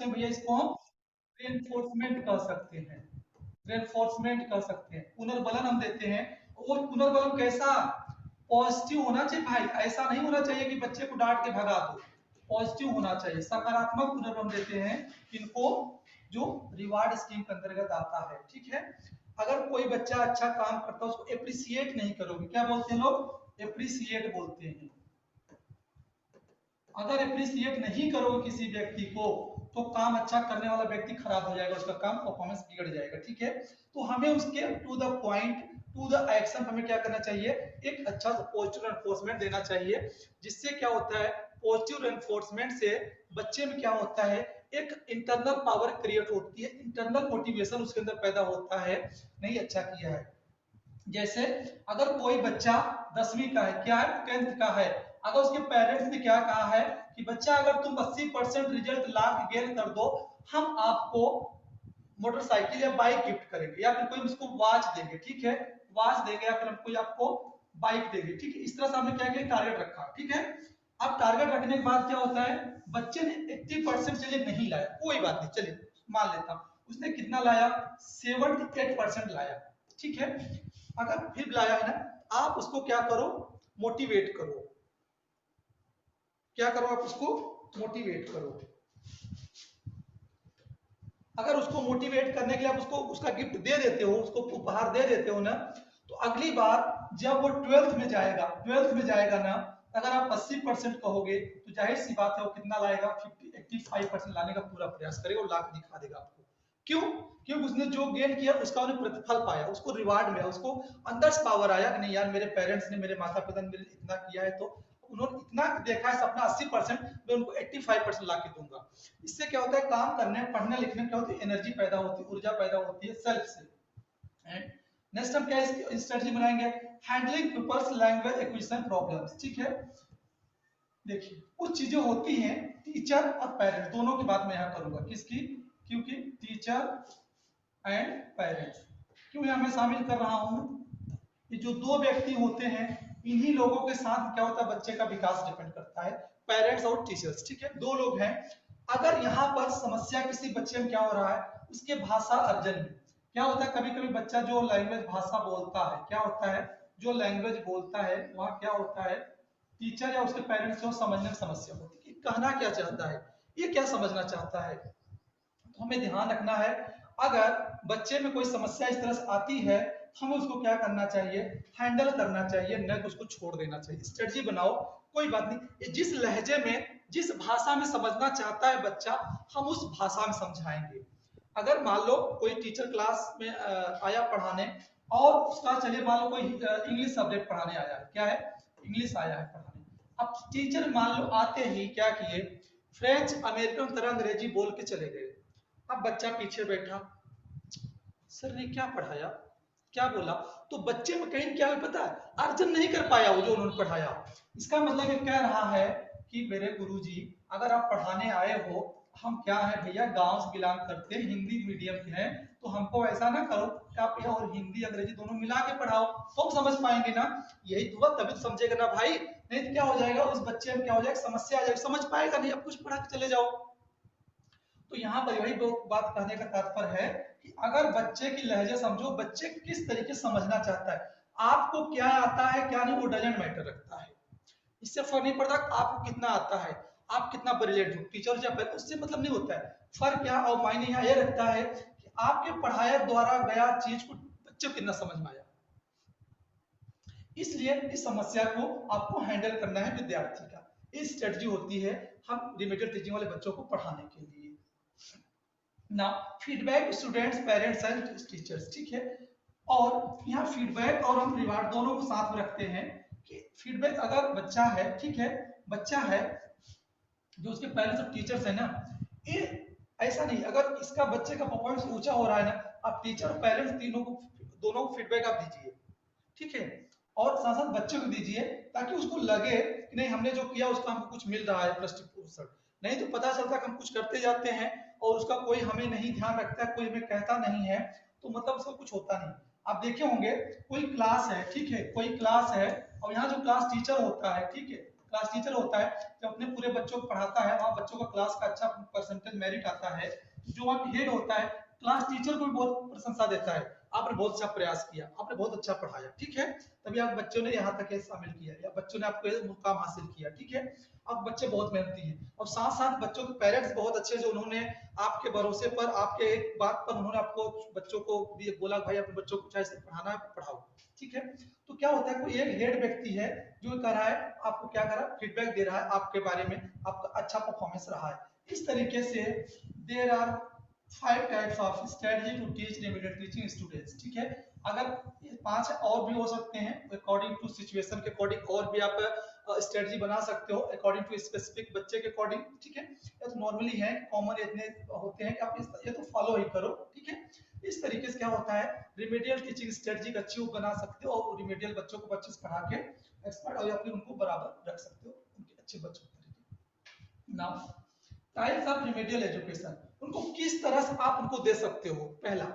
हैं भैया, इसको हम रेनफोर्समेंट कह सकते हैं, रेनफोर्समेंट कह सकते हैं, पुनर्बलन हम देते हैं। और पुनर्बलन कैसा, पॉजिटिव होना चाहिए भाई, ऐसा नहीं होना चाहिए कि बच्चे को डांट के भगा दो, पॉजिटिव होना चाहिए, सकारात्मक पुनर्बलन देते हैं इनको, जो रिवार्ड स्कीम के अंतर्गत आता है, ठीक है। अगर कोई बच्चा अच्छा काम करता है उसको एप्रिसिएट नहीं करोगे, क्या बोलते हैं लोग, एप्रिसिएट बोलते हैं। अगर एप्रिसिएट नहीं करोगे किसी व्यक्ति को तो काम अच्छा करने वाला व्यक्ति खराब हो जाएगा, उसका काम परफॉर्मेंस बिगड़ जाएगा, ठीक है। तो हमें उसके to the point, to the action हमें क्या करना चाहिए, एक अच्छा पॉजिटिव रेनफोर्समेंट देना चाहिए, जिससे क्या होता है, पॉजिटिव रेनफोर्समेंट से बच्चे में क्या होता है, एक इंटरनल पावर क्रिएट होती है, इंटरनल मोटिवेशन उसके अंदर पैदा होता है, नहीं अच्छा किया है। जैसे अगर कोई बच्चा 10वीं का है, क्या है, 10th का है, अगर उसके पेरेंट्स ने क्या कहा है कि बच्चा अगर तुम 80% रिजल्ट ला के गेन कर दो, हम आपको मोटरसाइकिल या बाइक गिफ्ट करेंगे, या फिर कोई उसको वॉच देंगे, ठीक है, वॉच देंगे, या फिर हम कोई आपको बाइक देंगे, ठीक है। इस तरह से हमने क्या किया, टारगेट रखा, ठीक है। अब टारगेट रखने के बाद क्या होता है, बच्चे ने 80% चलिए नहीं लाया, कोई बात नहीं, चलिए मान लेता हूं, उसने कितना लाया, 78% लाया, ठीक है। अगर फिर लाया है ना, आप उसको क्या करो, मोटिवेट करो, क्या करो, आप उसको मोटिवेट करो। अगर उसको मोटिवेट करने के लिए आप उसको उसका गिफ्ट दे देते हो, उसको उपहार दे देते हो ना, तो अगली बार जब वो 12th में जाएगा, 12th में जाएगा ना, अगर आप 80% कहोगे तो जाहिर सी बात है वो कितना लाएगा, 85% लाने का पूरा प्रयास करेगा और ला के दिखा देगा आपको। क्यों, क्योंकि उसने जो गेन किया उसका उन्हें प्रतिफल पाया, उसको रिवार्ड मिला, उसको अंदर से पावर आया कि नहीं यार, मेरे पेरेंट्स ने, मेरे माता पिता ने मेरे इतना किया है, तो उन्होंने इतना देखा है सपना 80%, मैं उनको 85% ला के दूंगा। इससे क्या होता है, काम करने, पढ़ने लिखने में क्या होती है, एनर्जी पैदा होती है, ऊर्जा पैदा होती है सेल्फ से। नेक्स्ट हम क्या स्ट्रेटजी बनाएंगे, handling people's language acquisition problems, ठीक है। देखिए कुछ चीजें होती हैं, टीचर और पेरेंट्स दोनों की बात मैं यहाँ करूंगा, किसकी, क्योंकि टीचर एंड पेरेंट्स, क्यों यहाँ मैं शामिल कर रहा हूँ, ये जो दो व्यक्ति होते हैं, इन्हीं लोगों के साथ क्या होता है, बच्चे का विकास डिपेंड करता है, पेरेंट्स और टीचर्स, ठीक है, दो लोग हैं। अगर यहाँ पर समस्या किसी बच्चे में क्या हो रहा है, उसके भाषा अर्जन में क्या होता है, कभी कभी बच्चा जो लैंग्वेज भाषा बोलता है, क्या होता है, जो लैंग्वेज बोलता है वहाँ क्या होता है, टीचर या उसके पेरेंट्स को समझने में समस्या होती है कि कहना क्या चाहता है, ये क्या समझना चाहता है। तो हमें ध्यान रखना है, अगर बच्चे में कोई समस्या इस तरह से आती है, हमें उसको क्या करना चाहिए, हैंडल करना चाहिए, न कि उसको छोड़ देना चाहिए। स्ट्रेटजी बनाओ, कोई बात नहीं, जिस लहजे में, जिस भाषा में समझना चाहता है बच्चा, हम उस भाषा में समझाएंगे। अगर मान लो कोई टीचर क्लास में आया पढ़ाने, और उसका चलिए मान लो कोई इंग्लिश सब्जेक्ट पढ़ाने आया है, क्या है, इंग्लिश आया है पढ़ाने। अब टीचर मान लो आते ही क्या किए, फ्रेंच अमेरिकन तरह अंग्रेजी बोल के चले गए। अब बच्चा पीछे बैठा, सर ने क्या पढ़ाया, क्या बोला, तो बच्चे में कहीं क्या है पता है, अर्जन नहीं कर पाया वो जो उन्होंने पढ़ाया। इसका मतलब ये कह रहा है कि मेरे गुरुजी अगर आप पढ़ाने आए हो, हम क्या है भैया, गांव से बिलोंग करते हैं, हिंदी मीडियम के हैं, तो हमको ऐसा ना करो कि आप यहाँ और हिंदी अंग्रेजी दोनों मिला के पढ़ाओ, तो हम समझ पाएंगे ना, यही तो हुआ, तभी तो समझेगा ना भाई, नहीं तो क्या हो जाएगा, उस बच्चे में क्या हो जाएगा, समस्या आ जाएगी, समझ पाएगा नहीं, अब कुछ पढ़ा के चले जाओ। तो यहाँ पर वही बात कहने का तात्पर्य है कि अगर बच्चे की लहजे समझो, बच्चे किस तरीके से समझना चाहता है, आपको क्या आता है क्या नहीं वो डजेंट मैटर रखता है, इससे फर्क नहीं पड़ता आपको कितना आता है, आप कितना ब्रिलियंट हो, टीचर या फिर उससे मतलब नहीं होता है। फर्क क्या और मायने यहाँ ये रखता है कि आपके पढ़ाया द्वारा गया चीज को बच्चे को कितना समझ में आया। इसलिए इस समस्या को आपको हैंडल करना है विद्यार्थी का, इस स्ट्रेटजी होती है हम रिमेडियल टीचिंग वाले बच्चों को पढ़ाने के लिए। ना feedback students parents and teachers, ठीक है। और यहाँ फीडबैक और हम रिवार्ड दोनों को साथ में रखते हैं कि फीडबैक अगर बच्चा है, ठीक है, बच्चा है जो उसके पेरेंट्स और टीचर्स है ना, ये ऐसा नहीं, अगर इसका बच्चे का परफॉर्मेंस ऊंचा हो रहा है ना, आप टीचर और पेरेंट्स तीनों को, दोनों को फीडबैक आप दीजिए, ठीक है, और साथ साथ बच्चे को दीजिए, ताकि उसको लगे कि नहीं हमने जो किया उसका हमको कुछ मिल रहा है प्रश्न। नहीं तो पता चलता कि हम कुछ करते जाते हैं और उसका कोई हमें नहीं ध्यान रखता है, कोई हमें कहता नहीं है, तो मतलब उसका कुछ होता नहीं। आप देखे होंगे कोई क्लास है, ठीक है, कोई क्लास है, और यहाँ जो क्लास टीचर होता है, ठीक है, क्लास टीचर होता है जब अपने पूरे बच्चों को पढ़ाता है, वहाँ बच्चों का क्लास का अच्छा परसेंटेज मेरिट आता है, जो वहाँ हेड होता है क्लास टीचर को भी बहुत प्रशंसा देता है, आपने बहुत अच्छा प्रयास किया, आपने बहुत अच्छा पढ़ाया, ठीक है, तभी आप बच्चों ने यहाँ तक शामिल किया या बच्चों ने आपको मुकाम हासिल किया, ठीक है। अब बच्चे बहुत मेहनती हैं और साथ साथ बच्चों के पेरेंट्स बहुत अच्छे, जो उन्होंने आपके भरोसे पर, आपके एक बात पर उन्होंने आपको बच्चों को भी बोला भाई अपने बच्चों को चाहे पढ़ाना है पढ़ाओ, ठीक है। तो क्या होता है, कोई एक हेड व्यक्ति है जो कर रहा है, आपको क्या कर रहा है, फीडबैक दे रहा है आपके बारे में, आपका अच्छा परफॉर्मेंस रहा है। इस तरीके से there are 5 types of strategy to teach remedial teaching students, ठीक है। अगर ये 5 और भी हो सकते हैं, अकॉर्डिंग टू सिचुएशन के अकॉर्डिंग और भी आप स्ट्रेटजी बना सकते हो अकॉर्डिंग टू स्पेसिफिक बच्चे के अकॉर्डिंग, ठीक है। ये तो नॉर्मली है, कॉमन इतने होते हैं कि आप ये तो फॉलो ही करो, ठीक है। इस तरीके से क्या होता है, रिमेडियल टीचिंग स्ट्रेटजी का अच्छी बना सकते हो और रिमेडियल बच्चों को अच्छे से पढ़ा के एक्सपर्ट और या फिर उनको बराबर रख सकते हो उनके अच्छे बच्चों तरीके। Now types of remedial education, उनको किस तरह से आप उनको दे सकते हो। पहला,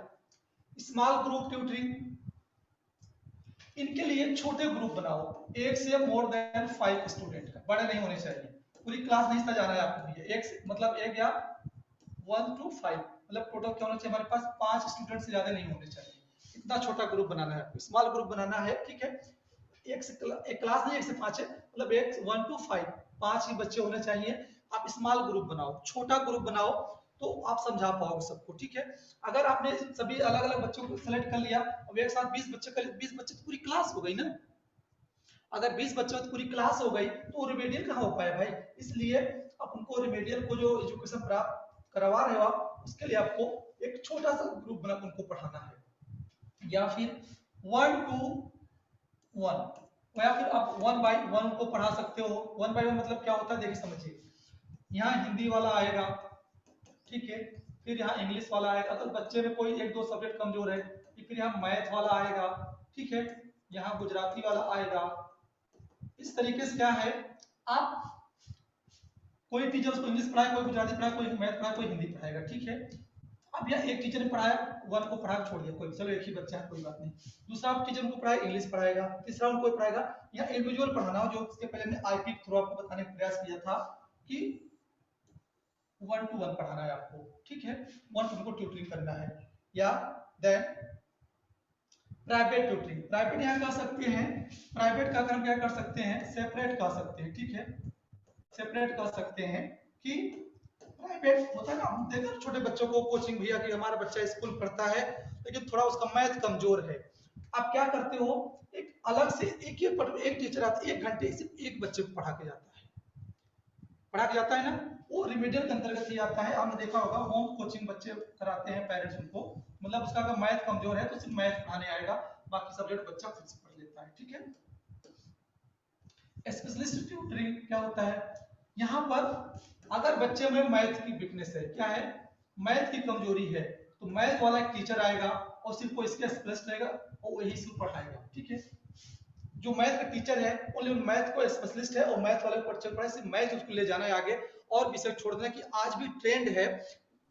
स्मॉल ग्रुप ट्यूटरिंग, इनके लिए छोटे ग्रुप बनाओ, एक से मोर देन 5 स्टूडेंट का, बड़े नहीं होने चाहिए, पूरी क्लास नहीं सजाना है आपको भैया, एक से मतलब एक या 1 to 5, मतलब टोटल क्या होना चाहिए हमारे पास 5 स्टूडेंट से ज्यादा नहीं होने चाहिए, इतना छोटा ग्रुप बनाना है आपको, स्मॉल ग्रुप बनाना है, ठीक है। एक क्लास नहीं, 1 से 5 है, मतलब एक 1 to 5, 5 ही बच्चे होने चाहिए। आप स्मॉल ग्रुप बनाओ, छोटा ग्रुप बनाओ, तो आप समझा पाओगे सबको, ठीक है। अगर आपने सभी अलग अलग बच्चों को सेलेक्ट कर लिया, अब एक साथ 20 बच्चे कर, 20 बच्चे तो पूरी क्लास हो गई ना, अगर 20 बच्चों तो पूरी क्लास हो गई तो रिमेडियल कहाँ हो पाया भाई, इसलिए आप उनको रिमेडियल को जो एजुकेशन प्राप्त करवा रहे हो आप, उसके लिए आपको एक छोटा सा ग्रुप बना उनको पढ़ाना है, या फिर 1 to 1, या फिर आप 1 by 1 उनको पढ़ा सकते हो। 1 by 1 मतलब क्या होता है, देखिए समझिए, यहाँ हिंदी वाला आएगा, ठीक है, फिर यहाँ इंग्लिश वाला आएगा, अगर बच्चे में कोई एक दो सब्जेक्ट कमजोर है, फिर यहाँ मैथ वाला आएगा, ठीक है, यहाँ गुजराती वाला आएगा। इस तरीके से क्या है, आप कोई टीचर उसको इंग्लिश पढ़ाए, कोई गुजराती पढ़ाए, कोई मैथ पढ़ाए, कोई हिंदी पढ़ाएगा, ठीक है। अब यहाँ एक टीचर ने पढ़ाया, 1 को पढ़ा छोड़ दिया, कोई चलो एक ही बच्चा है कोई बात नहीं, दूसरा टीचर उनको पढ़ाए इंग्लिश पढ़ाएगा, तीसरा उनको पढ़ाएगा, यहाँ इंडिविजुअल पढ़ाना हो, जो इसके पहले हमने आईपी के थ्रू आपको बताने का प्रयास किया था कि 1 to 1 पढ़ाना है आपको, ठीक है, 1 to 1 को ट्यूटरिंग करना है। या देन प्राइवेट ट्यूटरिंग, प्राइवेट यहाँ कर सकते हैं, प्राइवेट का हम क्या कर सकते हैं, सेपरेट कर सकते हैं, ठीक है, सेपरेट कर सकते हैं कि प्राइवेट होता है ना, हम देखते हैं छोटे बच्चों को कोचिंग भैया कि हमारा बच्चा स्कूल पढ़ता है लेकिन थोड़ा उसका मैथ कमजोर है, आप क्या करते हो, एक अलग से एक टीचर आता है, 1 घंटे सिर्फ एक बच्चे को पढ़ा के जाता है ना, वो रिमेडियल के अंतर्गत ही आता है। आपने देखा होगा होम कोचिंग बच्चे कराते हैं पेरेंट्स उनको, मतलब उसका अगर मैथ कमजोर है तो सिर्फ मैथ पढ़ाने आएगा, बाकी सब्जेक्ट बच्चा खुद से पढ़ लेता है, ठीक है। स्पेशलिस्ट ट्यूटरिंग क्या होता है, यहाँ पर अगर बच्चे में मैथ की वीकनेस है, क्या है, मैथ की कमजोरी है, तो मैथ वाला एक टीचर आएगा और सिर्फ वो इसके स्पेशलिस्ट रहेगा और वही सिर्फ पढ़ाएगा, ठीक है। जो मैथ का टीचर है ओनली मैथ को स्पेशलिस्ट है और मैथ वाले को पढ़ाए, सिर्फ मैथ उसको ले जाना है आगे, और विषय छोड़ देना, कि आज भी ट्रेंड है,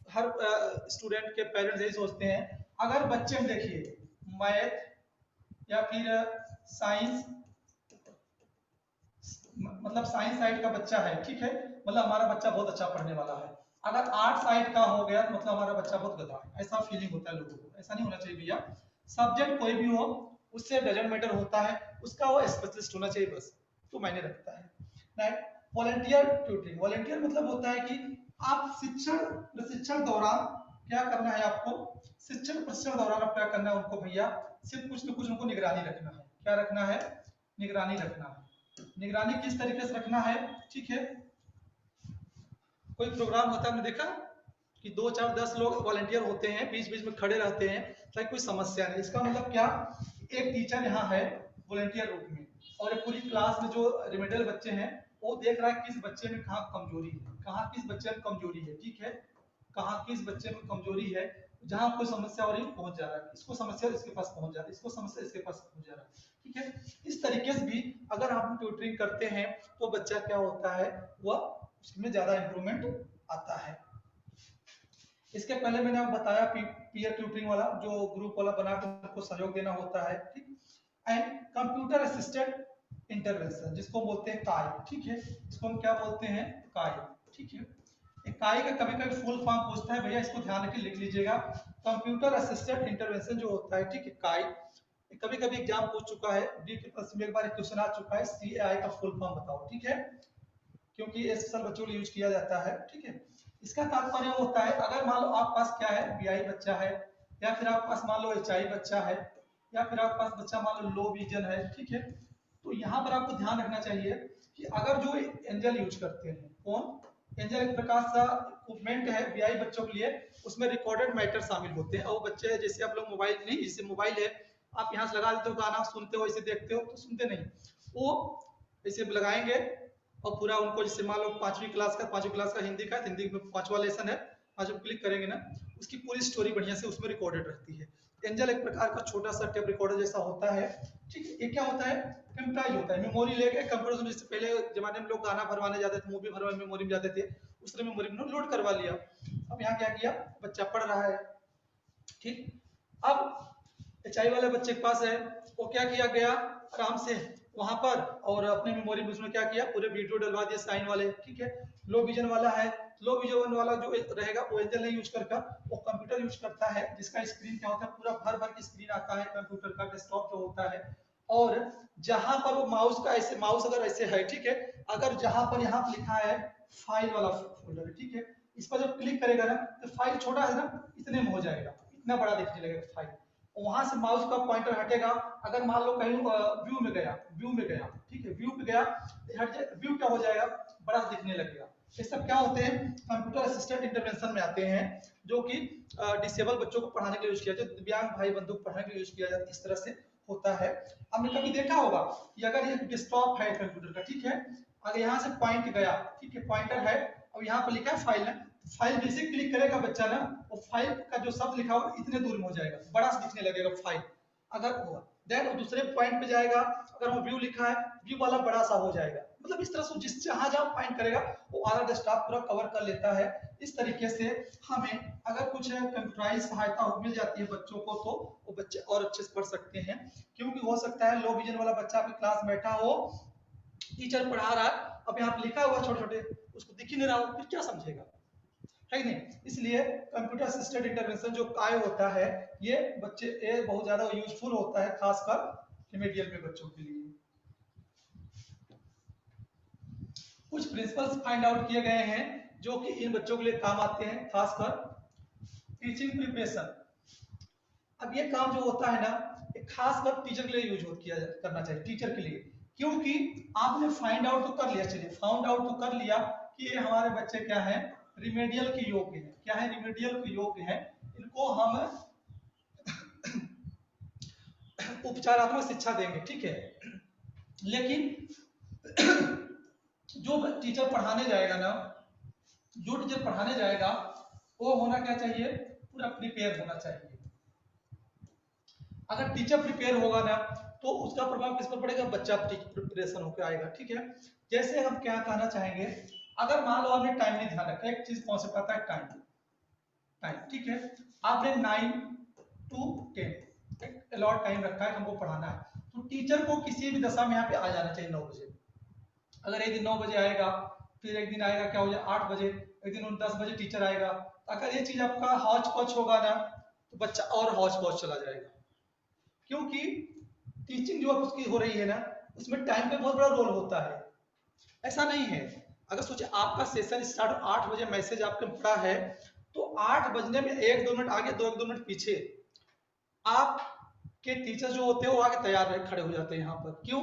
हर स्टूडेंट के पेरेंट्स यही सोचते हैं, अगर बच्चे में देखिए मैथ या फिर साइंस, मतलब साइंस साइड का बच्चा है, ठीक है, मतलब हमारा बच्चा बहुत अच्छा पढ़ने वाला है, अगर आर्ट साइड का हो गया तो मतलब हमारा बच्चा बहुत गधा है, ऐसा फीलिंग होता है लोगों को, ऐसा नहीं होना चाहिए भैया, सब्जेक्ट कोई भी हो उससे डजंट मैटर होता है, उसका वो स्पेशलिस्ट होना चाहिए बस, तो मैंने रखता है। राइट, वॉलंटियर ट्यूटरिंग, वॉलंटियर मतलब होता है कि आप प्रशिक्षण दौरान क्या करना है आपको, प्रशिक्षण दौरान आप क्या करना है उनको भैया, सिर्फ कुछ न कुछ उनको निगरानी रखना है, क्या रखना है, निगरानी रखना है। निगरानी किस तरीके से रखना है, ठीक है, कोई प्रोग्राम होता है, हमने देखा कि 2 4 10 लोग वॉलंटियर होते हैं, बीच बीच में खड़े रहते हैं ताकि कोई समस्या नहीं, इसका मतलब क्या, एक टीचर यहाँ है वॉलंटियर रूप में, और पूरी क्लास में जो रिमेडियल बच्चे हैं वो देख रहा है किस बच्चे में कहाँ कमजोरी है, कहाँ किस बच्चे में कमजोरी है, ठीक है, कहाँ किस बच्चे में कमजोरी है, जहाँ कोई समस्या हो रही है पहुंच जा रहा है, इसको समस्या इसके पास पहुंच जा रहा है, इसको समस्या इसके पास पहुंच जा रहा है, ठीक है। इस तरीके से भी अगर हम ट्यूटरिंग करते हैं तो बच्चा क्या होता है, वह उसमें ज्यादा इंप्रूवमेंट आता है। इसके पहले मैंने आपको बताया पीयर ट्यूटरिंग वाला, जो ग्रुप वाला बना कर उनको सहयोग देना होता है, ठीक। एंड कंप्यूटर असिस्टेड इंटरवेंशन, जिसको हम बोलते हैं काई, ठीक है, इसको हम क्या बोलते हैं, काई, ठीक है। इकाई का कभी कभी फुल फॉर्म पूछता है भैया, इसको ध्यान रख के लिख लीजिएगा, कंप्यूटर असिस्टेड इंटरवेंशन जो होता है, ठीक है, काई। कभी कभी एग्जाम पूछ चुका है, डी के प्लस में एक बार क्वेश्चन आ चुका है, सीएआई का फुल फॉर्म बताओ, ठीक है, क्योंकि ये स्पेशल बच्चों के लिए यूज किया जाता है, ठीक है। इसका तात्पर्य वो होता है, अगर मान लो आप पास क्या है, बीआई बच्चा है, या फिर आप पास मान लो एचआई बच्चा है, या फिर आप पास बच्चा मान लो लो विजन है, ठीक है, तो यहाँ पर आपको ध्यान रखना चाहिए कि अगर जो एंजल यूज करते हैं, कौन एंजल, एक प्रकार का इक्विपमेंट है बीआई बच्चों के लिए, उसमें रिकॉर्डेड मैटर शामिल होते हैं, और बच्चे जैसे आप लोग मोबाइल नहीं, जैसे मोबाइल है आप यहाँ से लगा देते हो, गाना सुनते हो, इसे देखते हो, तो सुनते नहीं, वो ऐसे लगाएंगे और पूरा उनको, जैसे मान लो पांचवी क्लास का हिंदी का, हिंदी में 5वां लेसन है, आज जब क्लिक करेंगे ना, उसकी पूरी स्टोरी बढ़िया से उसमें रिकॉर्डेड रहती है। एंजल एक प्रकार का छोटा सा टेप रिकॉर्डर जैसा होता है, ठीक है। ये क्या होता है, कंप्यूटराइज होता है, मेमोरी लेके कंप्यूटर में, जैसे पहले जमाने में लोग गाना भरवाने जाते थे, मूवी भरवाने मेमोरी में जाते थे, उसने मेमोरी में लोड करवा लिया। अब यहाँ क्या किया, बच्चा पढ़ रहा है, ठीक। अब एचआई वाले बच्चे के पास है, वो क्या किया गया, आराम से वहां पर, और अपने मेमोरी में उसने क्या किया, पूरे वीडियो डलवा दिए साइन वाले, ठीक है। लो विजन वाला है, लो विजन वाला जो रहेगा वो एंजल नहीं यूज करता, वो कंप्यूटर यूज करता है, जिसका स्क्रीन क्या होता है, पूरा भर भर की स्क्रीन आता है कंप्यूटर का, डेस्कटॉप जो होता है, और जहां पर वो माउस का ऐसे, माउस अगर ऐसे है, ठीक है, अगर जहां पर यहाँ पर लिखा है फाइल वाला फोल्डर है, ठीक है, इस पर जब क्लिक करेगा ना, तो फाइल छोटा है ना, इतने में हो जाएगा, इतना बड़ा दिखने लगेगा फाइल, वहां से माउस का पॉइंटर हटेगा, अगर मान लो कहीं व्यू में गया, ठीक है, व्यू पे गया, व्यू क्या हो जाएगा, बड़ा दिखने लगेगा। ये सब क्या होते हैं, कंप्यूटर असिस्टेंट इंटरवेंशन में आते हैं, जो कि डिसेबल बच्चों को पढ़ाने के लिए यूज किया जाता है, दिव्यांग भाई बंधु को पढ़ाने के लिए यूज किया जाता है, इस तरह से होता है। हमने कभी देखा होगा कि अगर ये डेस्कटॉप है कंप्यूटर का, ठीक है, अगर यहाँ से पॉइंट गया, ठीक है, पॉइंटर है, और यहाँ पर लिखा है फाइल है, फाइल जैसे क्लिक करेगा बच्चा ना, वो फाइल का जो शब्द लिखा होगा इतने दूर में हो जाएगा, बड़ा दिखने लगेगा फाइल, अगर हुआ देन वो दूसरे पॉइंट पे जाएगा, अगर वो व्यू लिखा है, व्यू वाला बड़ा सा हो जाएगा, मतलब इस तरह से जिस जहां जहां पॉइंट करेगा वो आधा डेस्कटॉप पूरा कवर कर लेता है। इस तरीके से हमें अगर कुछ कंप्यूटराइज सहायता मिल जाती है बच्चों को, तो वो बच्चे और अच्छे से पढ़ सकते हैं, क्योंकि हो सकता है लो विजन वाला बच्चा आपकी क्लास में बैठा हो, टीचर पढ़ा रहा है, अब यहाँ पे लिखा हुआ छोटे छोटे, उसको दिख ही नहीं रहा हो, फिर क्या समझेगा, है कि नहीं। इसलिए कंप्यूटर असिस्टेड इंटरवेंशन जो काय होता है, ये बच्चे, ये बहुत ज्यादा यूजफुल होता है, खासकर रिमेडियल में बच्चों के लिए। कुछ प्रिंसिपल्स फाइंड आउट किए गए हैं जो कि इन बच्चों के लिए काम आते हैं, खासकर टीचिंग प्रिपरेशन। अब ये काम जो होता है ना, ये खासकर टीचर के लिए यूज किया करना चाहिए, टीचर के लिए, क्योंकि आपने फाइंड आउट तो कर लिया, चलिए फाउंड आउट तो कर लिया कि ये हमारे बच्चे क्या है, रिमेडियल के योग्य है, क्या है, रिमेडियल के योग्य है, इनको हम उपचारात्मक शिक्षा देंगे, ठीक है। लेकिन जो टीचर पढ़ाने जाएगा ना, जो टीचर पढ़ाने जाएगा वो होना क्या चाहिए, पूरा प्रिपेयर होना चाहिए। अगर टीचर प्रिपेयर होगा ना, तो उसका प्रभाव किस पर पड़ेगा, बच्चा प्रिपरेशन होकर आएगा, ठीक है। जैसे हम क्या कहना चाहेंगे, अगर मान लो आपने टाइम नहीं ध्यान रखा, एक चीज कॉन्सेप्ट आता है टाइम, ठीक है, आपने 9 to 10 एक अलॉट टाइम रखा है, हमको पढ़ाना है, तो टीचर को किसी भी दशा में यहाँ पे आ जाना चाहिए 9 बजे। अगर एक दिन 9 बजे आएगा, फिर एक दिन आएगा क्या हो जाए 8 बजे, एक दिन 10 बजे टीचर आएगा, अगर ये चीज आपका हौच पौच होगा ना, तो बच्चा और हौच पौच चला जाएगा, क्योंकि टीचिंग जो उसकी हो रही है ना, उसमें टाइम का बहुत बड़ा रोल होता है। ऐसा नहीं है, अगर सोचे आपका सेशन स्टार्ट 8 बजे, मैसेज आपके पड़ा है, तो 8 बजने में 1-2 मिनट आगे, 2-1-2 मिनट पीछे आपके टीचर जो होते हैं वो आगे तैयार रह खड़े हो जाते हैं यहाँ पर, क्यों,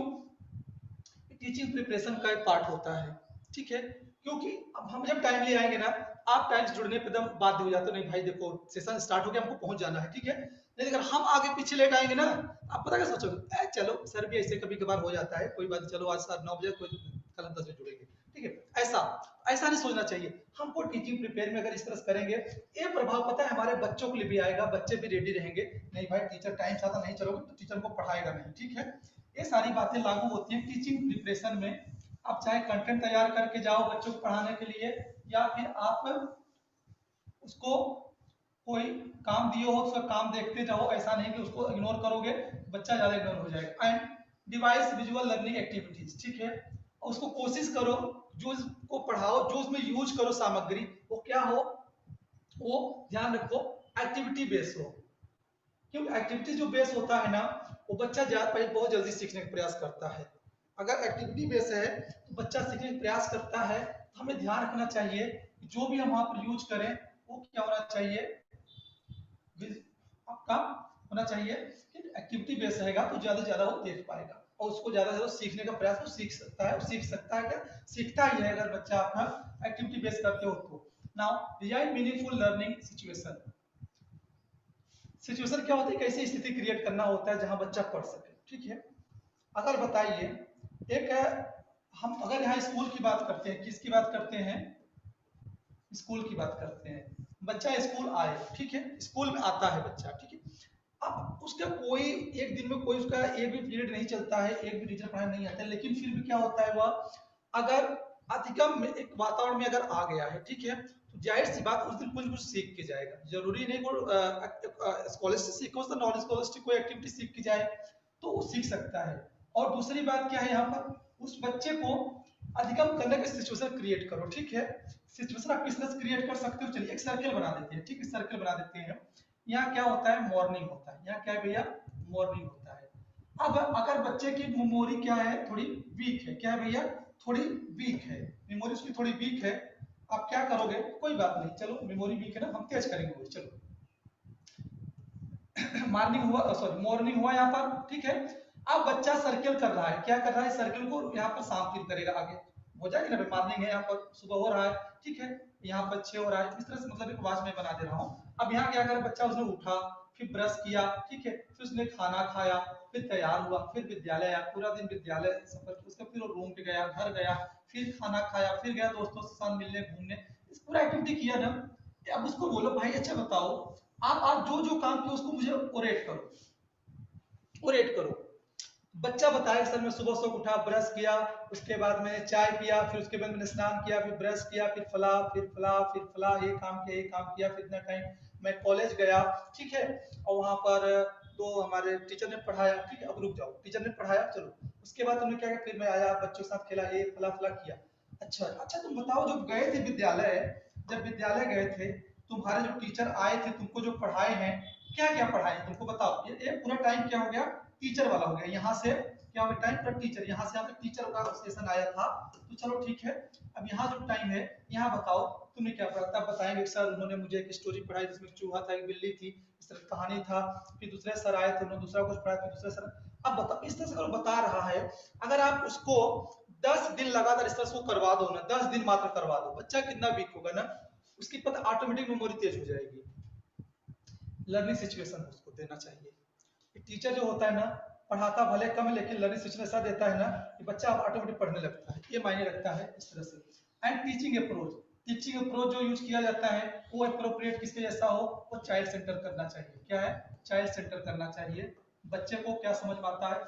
टीचिंग प्रिपरेशन का एक पार्ट होता है, ठीक है। क्योंकि अब हम जब टाइमली आएंगे ना, आप टाइम से जुड़ने पे एकदम बाध्य हो जाते हो, नहीं भाई देखो सेशन स्टार्ट हो गया, हमको पहुंच जाना है, ठीक है। लेकिन अगर हम आगे पीछे लेट आएंगे ना, आप पता क्या सोचोगे, चलो सर भी ऐसे कभी कभार हो जाता है, कोई बात, चलो आज सर 9 बजे, कोई कल हम 10 बजे जुड़ेंगे, ठीक है। ऐसा ऐसा नहीं सोचना चाहिए हमको। टीचिंग प्रिपेयर में अगर इस तरह से करेंगे, ये प्रभाव पता है हमारे बच्चों के लिए भी आएगा, बच्चे भी रेडी रहेंगे, नहीं भाई टीचर टाइम से आता नहीं चलोगे तो टीचर को पढ़ाएगा नहीं, ठीक है। ये सारी बातें लागू होती हैं टीचिंग प्रिपरेशन में। आप चाहे कंटेंट तैयार करके जाओ बच्चों को पढ़ाने के लिए, या फिर आप उसको कोई काम दिए हो, उसका काम देखते जाओ, ऐसा नहीं कि उसको इग्नोर करोगे, बच्चा ज्यादा इग्नोर हो जाएगा। And device visual learning activities, ठीक है। और उसको कोशिश करो जो इसको पढ़ाओ, जो उसमें यूज करो सामग्री, वो क्या हो, वो ध्यान रखो एक्टिविटी बेस हो। क्योंकि एक्टिविटी जो बेस होता है ना, वो बच्चा बहुत जल्दी सीखने का प्रयास करता है। अगर एक्टिविटी बेस है तो बच्चा सीखने का प्रयास करता है। तो हमें ध्यान रखना चाहिए कि जो भी हम वहां पर यूज करें वो क्या होना चाहिए, आपका होना चाहिए कि एक्टिविटी बेस रहेगा तो ज्यादा से ज्यादा वो देख पाएगा और उसको ज्यादा से ज्यादा सीखने का प्रयास वो सीख सकता है। और सीख सकता है क्या, सीखता ही है अगर बच्चा अपना एक्टिविटी बेस करते हो तो। Now design meaningful learning situation. Situation क्या होती है, कैसी स्थिति क्रिएट करना होता है जहां बच्चा पढ़ सके, ठीक है। अगर बताइए एक हम अगर यहाँ स्कूल की बात करते हैं, किसकी बात करते हैं, स्कूल की बात करते हैं। बच्चा स्कूल आए, ठीक है, स्कूल में आता है बच्चा, ठीक है। अब उसका कोई एक दिन में कोई उसका एक भी पीरियड नहीं चलता है, एक भी टीचर पढ़ाने नहीं आता है, लेकिन फिर भी क्या होता है वह अगर अधिगम में एक वातावरण में अगर आ गया है, ठीक है, तो जाहिर सी बात उस दिन कुछ कुछ सीख के जाएगा। जरूरी नहीं वो कॉलेज से सीखे, उसका नॉलेज कॉलेज की कोई एक्टिविटी सीख के जाए तो वो सीख सकता है। और दूसरी बात क्या है यहाँ पर, उस बच्चे को अधिगम करने का सिचुएशन क्रिएट करो, ठीक है। सिचुएशन आप किस तरह से क्रिएट कर सकते हो, चलिए एक सर्कल बना देते हैं, ठीक है, सर्कल बना देते हैं। यहाँ क्या होता है, मॉर्निंग होता है, यहाँ क्या है भैया, मॉर्निंग होता है। अब अगर बच्चे की मेमोरी क्या है, थोड़ी वीक है, क्या है भैया, थोड़ी वीक है, मेमोरी उसकी थोड़ी वीक है। आप क्या करोगे, कोई बात नहीं, चलो मेमोरी वीक है ना, हम तेज करेंगे वो, चलो मॉर्निंग हुआ, सॉरी मॉर्निंग हुआ यहाँ पर, ठीक है। अब बच्चा सर्कल कर रहा है, क्या कर रहा है, सर्कल को यहाँ पर शाम फिर करेगा, आगे हो जाएगा ना, मॉर्निंग है यहाँ पर, सुबह हो रहा है, ठीक है, यहाँ पर 6 हो रहा है, इस तरह से मतलब एक आवाज में बना दे रहा हूँ। अब यहाँ क्या करे बच्चा, उसने उठा, फिर ब्रश किया, ठीक है, फिर उसने खाना खाया, फिर तैयार हुआ, फिर विद्यालय आया, पूरा दिन विद्यालय सफर, उसका फिर रूम पे गया, घर गया, फिर खाना खाया, फिर गया दोस्तों के साथ मिलने घूमने, इस पूरा एक्टिविटी किया ना। अब उसको बोलो भाई अच्छा बताओ, आप आज जो जो काम किया उसको मुझे ओरेट करो, ओरेट करो। बच्चा बताए सर मैं सुबह सुबह उठा, ब्रश किया, उसके बाद मैंने चाय पिया, फिर उसके बाद मैंने स्नान किया, फिर ब्रश किया, फिर फला, फिर फला, फिर फला, ये काम किया, ये काम किया, फिर इतना टाइम मैं कॉलेज गया, ठीक है। और वहां पर तो हमारे टीचर ने पढ़ाया, ठीक है, अब रुक जाओ, टीचर ने पढ़ाया, चलो उसके बाद तुमने क्या किया, फिर मैं आया बच्चों के साथ खेला, ये फला फला किया। अच्छा अच्छा, तुम बताओ जब गए थे विद्यालय, जब विद्यालय गए थे, तुम्हारे जो टीचर आए थे तुमको जो पढ़ाए हैं, क्या क्या पढ़ाए तुमको बताओ। ये पूरा टाइम क्या हो गया, टीचर वाला हो गया। यहाँ से क्या हो गया, टाइम पर टीचर, यहाँ से यहाँ पे टीचर का सेशन आया था, तो चलो ठीक है। अब यहाँ जो टाइम है, यहाँ बताओ तुमने क्या पढ़ा, तब बताएंगे सर उन्होंने मुझे एक स्टोरी पढ़ाई जिसमें चूहा था, एक बिल्ली थी, इस तरह कहानी था। फिर दूसरे सर आए थे, उन्होंने दूसरा कुछ पढ़ाया, फिर दूसरे सर। अब बताओ इस तरह से अगर बता रहा है, अगर आप उसको 10 दिन लगातार इस तरह से करवा दो ना, 10 दिन मात्र करवा दो, बच्चा कितना वीक होगा ना, उसकी पता ऑटोमेटिक मेमोरी तेज हो जाएगी। लर्निंग सिचुएशन उसको देना चाहिए। टीचर जो होता है ना, पढ़ाता भले कम है लेकिन लर्निंग सिचुएशन ऐसा देता है ना कि बच्चा ऑटोमेटिक पढ़ने लगता है, ये मायने रखता है इस तरह से। And teaching approach, teaching approach जो यूज किया जाता है वो अप्रोप्रिएट किसके जैसा हो, वो चाइल्ड सेंटर करना चाहिए। क्या है, चाइल्ड सेंटर करना चाहिए। बच्चे को क्या समझ में आता है,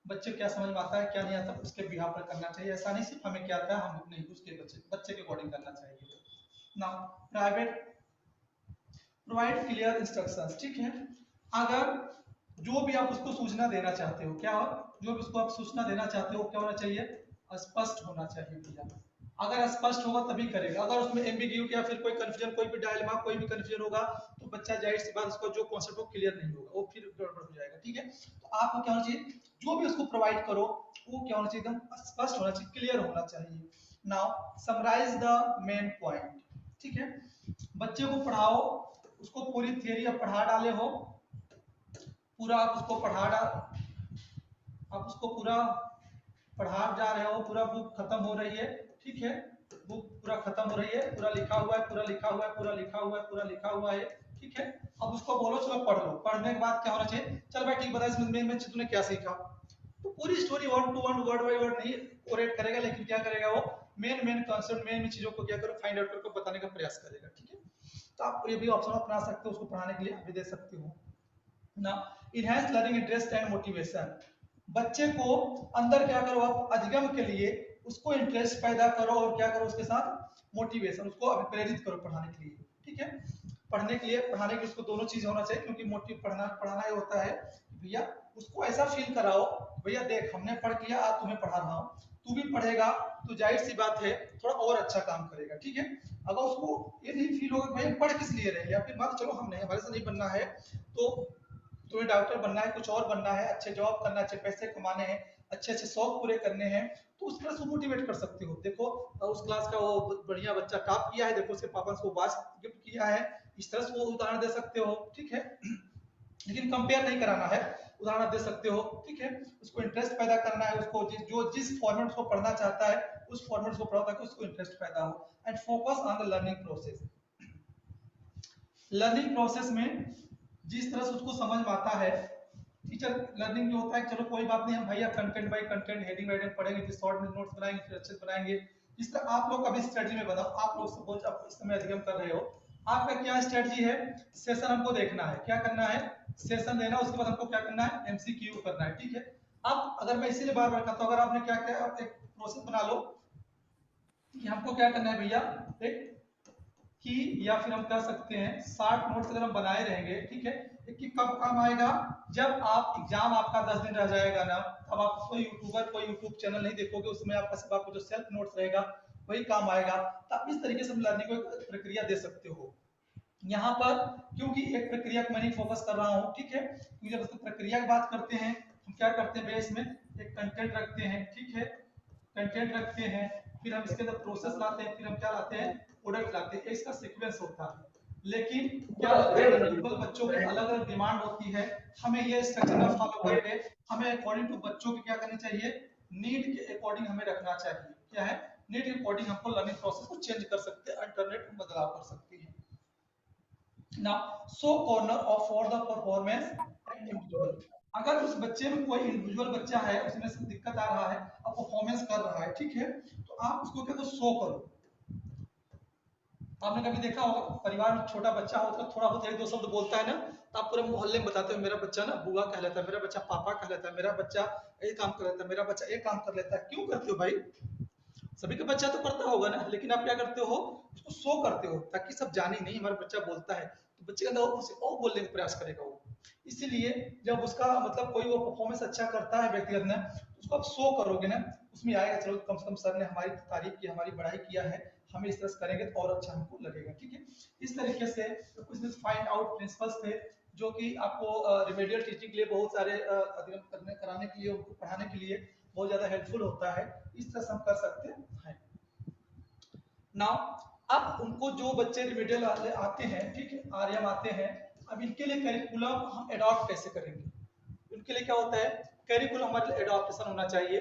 बच्चे क्या समझ में आता है क्या नहीं आता, उसके बिहार पर करना चाहिए। ऐसा नहीं सिर्फ हमें क्या आता है हम नहीं, उसके बच्चे के अकॉर्डिंग करना चाहिए। ना प्राइवेट प्रोवाइड क्लियर इंस्ट्रक्शंस, ठीक है। अगर जो भी आप उसको सूचना देना चाहते हो, क्या जो भी उसको आप सूचना देना चाहते हो, क्या होना चाहिए, स्पष्ट होना चाहिए भैया। अगर स्पष्ट होगा तभी करेगा, अगर उसमें एम्बिग्यूटी या फिर कोई कंफ्यूजन, कोई भी डायलेमा, कोई भी कंफ्यूजन होगा तो बच्चा जाहिर सी बात उसको जो कॉन्सेप्ट वो क्लियर नहीं होगा, वो फिर गड़बड़ हो जाएगा, ठीक है। तो आपको क्या होना चाहिए, जो भी उसको प्रोवाइड करो वो क्या होना चाहिए, एकदम स्पष्ट होना चाहिए, क्लियर होना चाहिए। Now summarise the main point, ठीक है। बच्चे को पढ़ाओ, उसको पूरी थियरी अब पढ़ा डाले हो, पूरा आप उसको पढ़ा डाल, आप उसको पूरा पढ़ा जा रहे हो, पूरा बुक खत्म हो रही है, ठीक है, बुक पूरा खत्म हो रही है, पूरा लिखा हुआ है, पूरा लिखा हुआ है, पूरा लिखा हुआ है, पूरा लिखा हुआ है, ठीक है। अब उसको बोलो चलो पढ़ लो, पढ़ने के बाद क्या होना चाहिए, चल भाई ठीक बता इसमें मेन तूने क्या सीखा। तो पूरी story 1 to 1 word by word नहीं ओरेट करेगा, लेकिन क्या करेगा वो मेन मेन कॉन्सेप्ट, मेन चीजों को क्या करो फाइंड आउट करके बताने का प्रयास करेगा, ठीक है। तो आप ये भी ऑप्शन अपना सकते हो, उसको पढ़ाने के लिए आप भी दे सकते हो ना। Enhance learning interest and motivation, बच्चे को अंदर क्या करो आप अधिगम के लिए उसको इंटरेस्ट पैदा करो, और क्या करो उसके साथ मोटिवेशन, उसको प्रेरित करो पढ़ाने के लिए, ठीक है। पढ़ने के लिए, पढ़ाने के लिए उसको दोनों चीज होना चाहिए, क्योंकि मोटिव पढ़ना पढ़ाना ये होता है कि भैया उसको ऐसा फील कराओ, भैया देख हमने पढ़ लिया, आज तुम्हें पढ़ा रहा हूँ, तू भी पढ़ेगा तो जाहिर सी बात है थोड़ा और अच्छा काम करेगा, ठीक है। अगर उसको ये नहीं फील होगा भाई पढ़ किस लिए रहे, या फिर मान चलो हम नहीं, हमारे से नहीं बनना है, तो तुम्हें डॉक्टर बनना है, कुछ और बनना है, अच्छे जॉब करना है, अच्छे पैसे कमाने हैं, अच्छे अच्छे शौक पूरे करने हैं, तो उस तरह से मोटिवेट कर सकते हो। देखो उस क्लास का वो बढ़िया बच्चा टॉप किया है, देखो उसके पापा ने उसको वॉच गिफ्ट किया है, इस तरह से वो उदाहरण दे सकते हो, ठीक है। लेकिन कंपेयर नहीं कराना है, उदाहरण दे सकते हो, ठीक है। उसको इंटरेस्ट पैदा करना है, उसको जिस फॉर्मेट उसको पढ़ना चाहता है उस फॉर्मेट को पढ़ो ताकि उसको इंटरेस्ट पैदा हो। And focus on the learning process. Learning process में जिस तरह से उसको समझ में आता है, टीचर लर्निंग जो होता है, चलो कोई बात नहीं, हम भैया content by content, heading by heading पढ़ेंगे, फिर शॉर्ट में नोट्स बनाएंगे, फिर अच्छे से बनाएंगे। इस तरह आप लोग अभी स्ट्रेटजी में बताओ, आप लोग सपोज आप इस समय अध्ययन कर रहे हो, आपका क्या स्ट्रेटजी है? सेशन हमको देखना है, क्या करना है? सेशन देना, उसके बाद हमको क्या करना है? एमसीक्यू करना है, ठीक है। अब अगर मैं इसीलिए बार बार कहता हूँ, अगर आपने क्या क्या एक प्रोसेस बना लो कि हमको क्या करना है भैया, एक की या फिर हम कह सकते हैं 60 नोट्स अगर हम बनाए रहेंगे, ठीक है, कि कब काम आएगा? जब आप एग्जाम आपका 10 दिन रह जाएगा ना, तब आप कोई यूट्यूबर कोई यूट्यूब चैनल नहीं देखोगे, उसमें आपका सिर्फ आपको जो सेल्फ नोट्स रहेगा वही काम आएगा। तब इस तरीके से हम लर्निंग को एक प्रक्रिया दे सकते हो। यहाँ पर क्योंकि एक प्रक्रिया को मैं नहीं फोकस कर रहा हूँ, ठीक है, क्योंकि जब उसको प्रक्रिया की बात करते हैं, हम क्या करते हैं बेस में एक कंटेंट रखते हैं, ठीक है, कंटेंट रखते हैं, फिर हम इसके अंदर प्रोसेस लाते हैं, फिर हम क्या लाते हैं? प्रोडक्ट लाते हैं, इसका सीक्वेंस होता है। लेकिन क्या होता है, इंडिविजुअल बच्चों की अलग अलग डिमांड होती है, हमें ये स्ट्रक्चर ना फॉलो करके हमें अकॉर्डिंग टू बच्चों की क्या करनी चाहिए? नीड के अकॉर्डिंग हमें रखना चाहिए। क्या है? नीड के अकॉर्डिंग हमको लर्निंग प्रोसेस को चेंज कर सकते हैं, अल्टरनेट में बदलाव कर सकते हैं। Now, so corner of for the performance and individual. अगर उस बच्चे में कोई इंडिविजुअल बच्चा है, उसमें से दिक्कत आ रहा है और परफॉर्मेंस कर रहा है, ठीक है, तो आप उसको क्या करो? शो करो। आपने कभी देखा होगा परिवार में छोटा बच्चा होता है, थोड़ा बहुत एक दो शब्द बोलता है ना, तो आप पूरे मोहल्ले में बताते हो मेरा बच्चा ना बुआ कह लेता है, मेरा बच्चा पापा कह लेता है, मेरा बच्चा ये काम कर लेता है, मेरा बच्चा ये काम कर लेता है। क्यों करते हो भाई? सभी का बच्चा तो करता होगा ना, लेकिन आप क्या करते हो? उसको शो करते हो ताकि सब जाने नहीं हमारा बच्चा बोलता है, तो बच्चे के अंदर उसे और बोलने का प्रयास करेगा वो। इसीलिए जब उसका मतलब कोई वो परफॉर्मेंस अच्छा करता है व्यक्तिगत में, उसको आप शो करोगे ना, उसमें आएगा चलो कम से कम सर ने हमारी तारीफ की, हमारी बड़ाई किया है, हमें इस तरह से करेंगे तो और अच्छा हमको लगेगा, ठीक है। इस तरीके से तो कुछ फाइंड आउट प्रिंसिपल्स थे जो कि आपको रिमेडियल टीचिंग के लिए बहुत सारे अध्ययन करने कराने के लिए, उनको पढ़ाने के लिए बहुत ज्यादा हेल्पफुल होता है। इस तरह से हम कर सकते हैं। नाउ अब उनको जो बच्चे रिमेडियल आते हैं, ठीक है, आरएम आते हैं, अब इनके लिए करिकुलम हम अडॉप्ट कैसे करेंगे? उनके लिए क्या होता है? करिकुलम हमारे लिए एडॉप्टेशन होना चाहिए,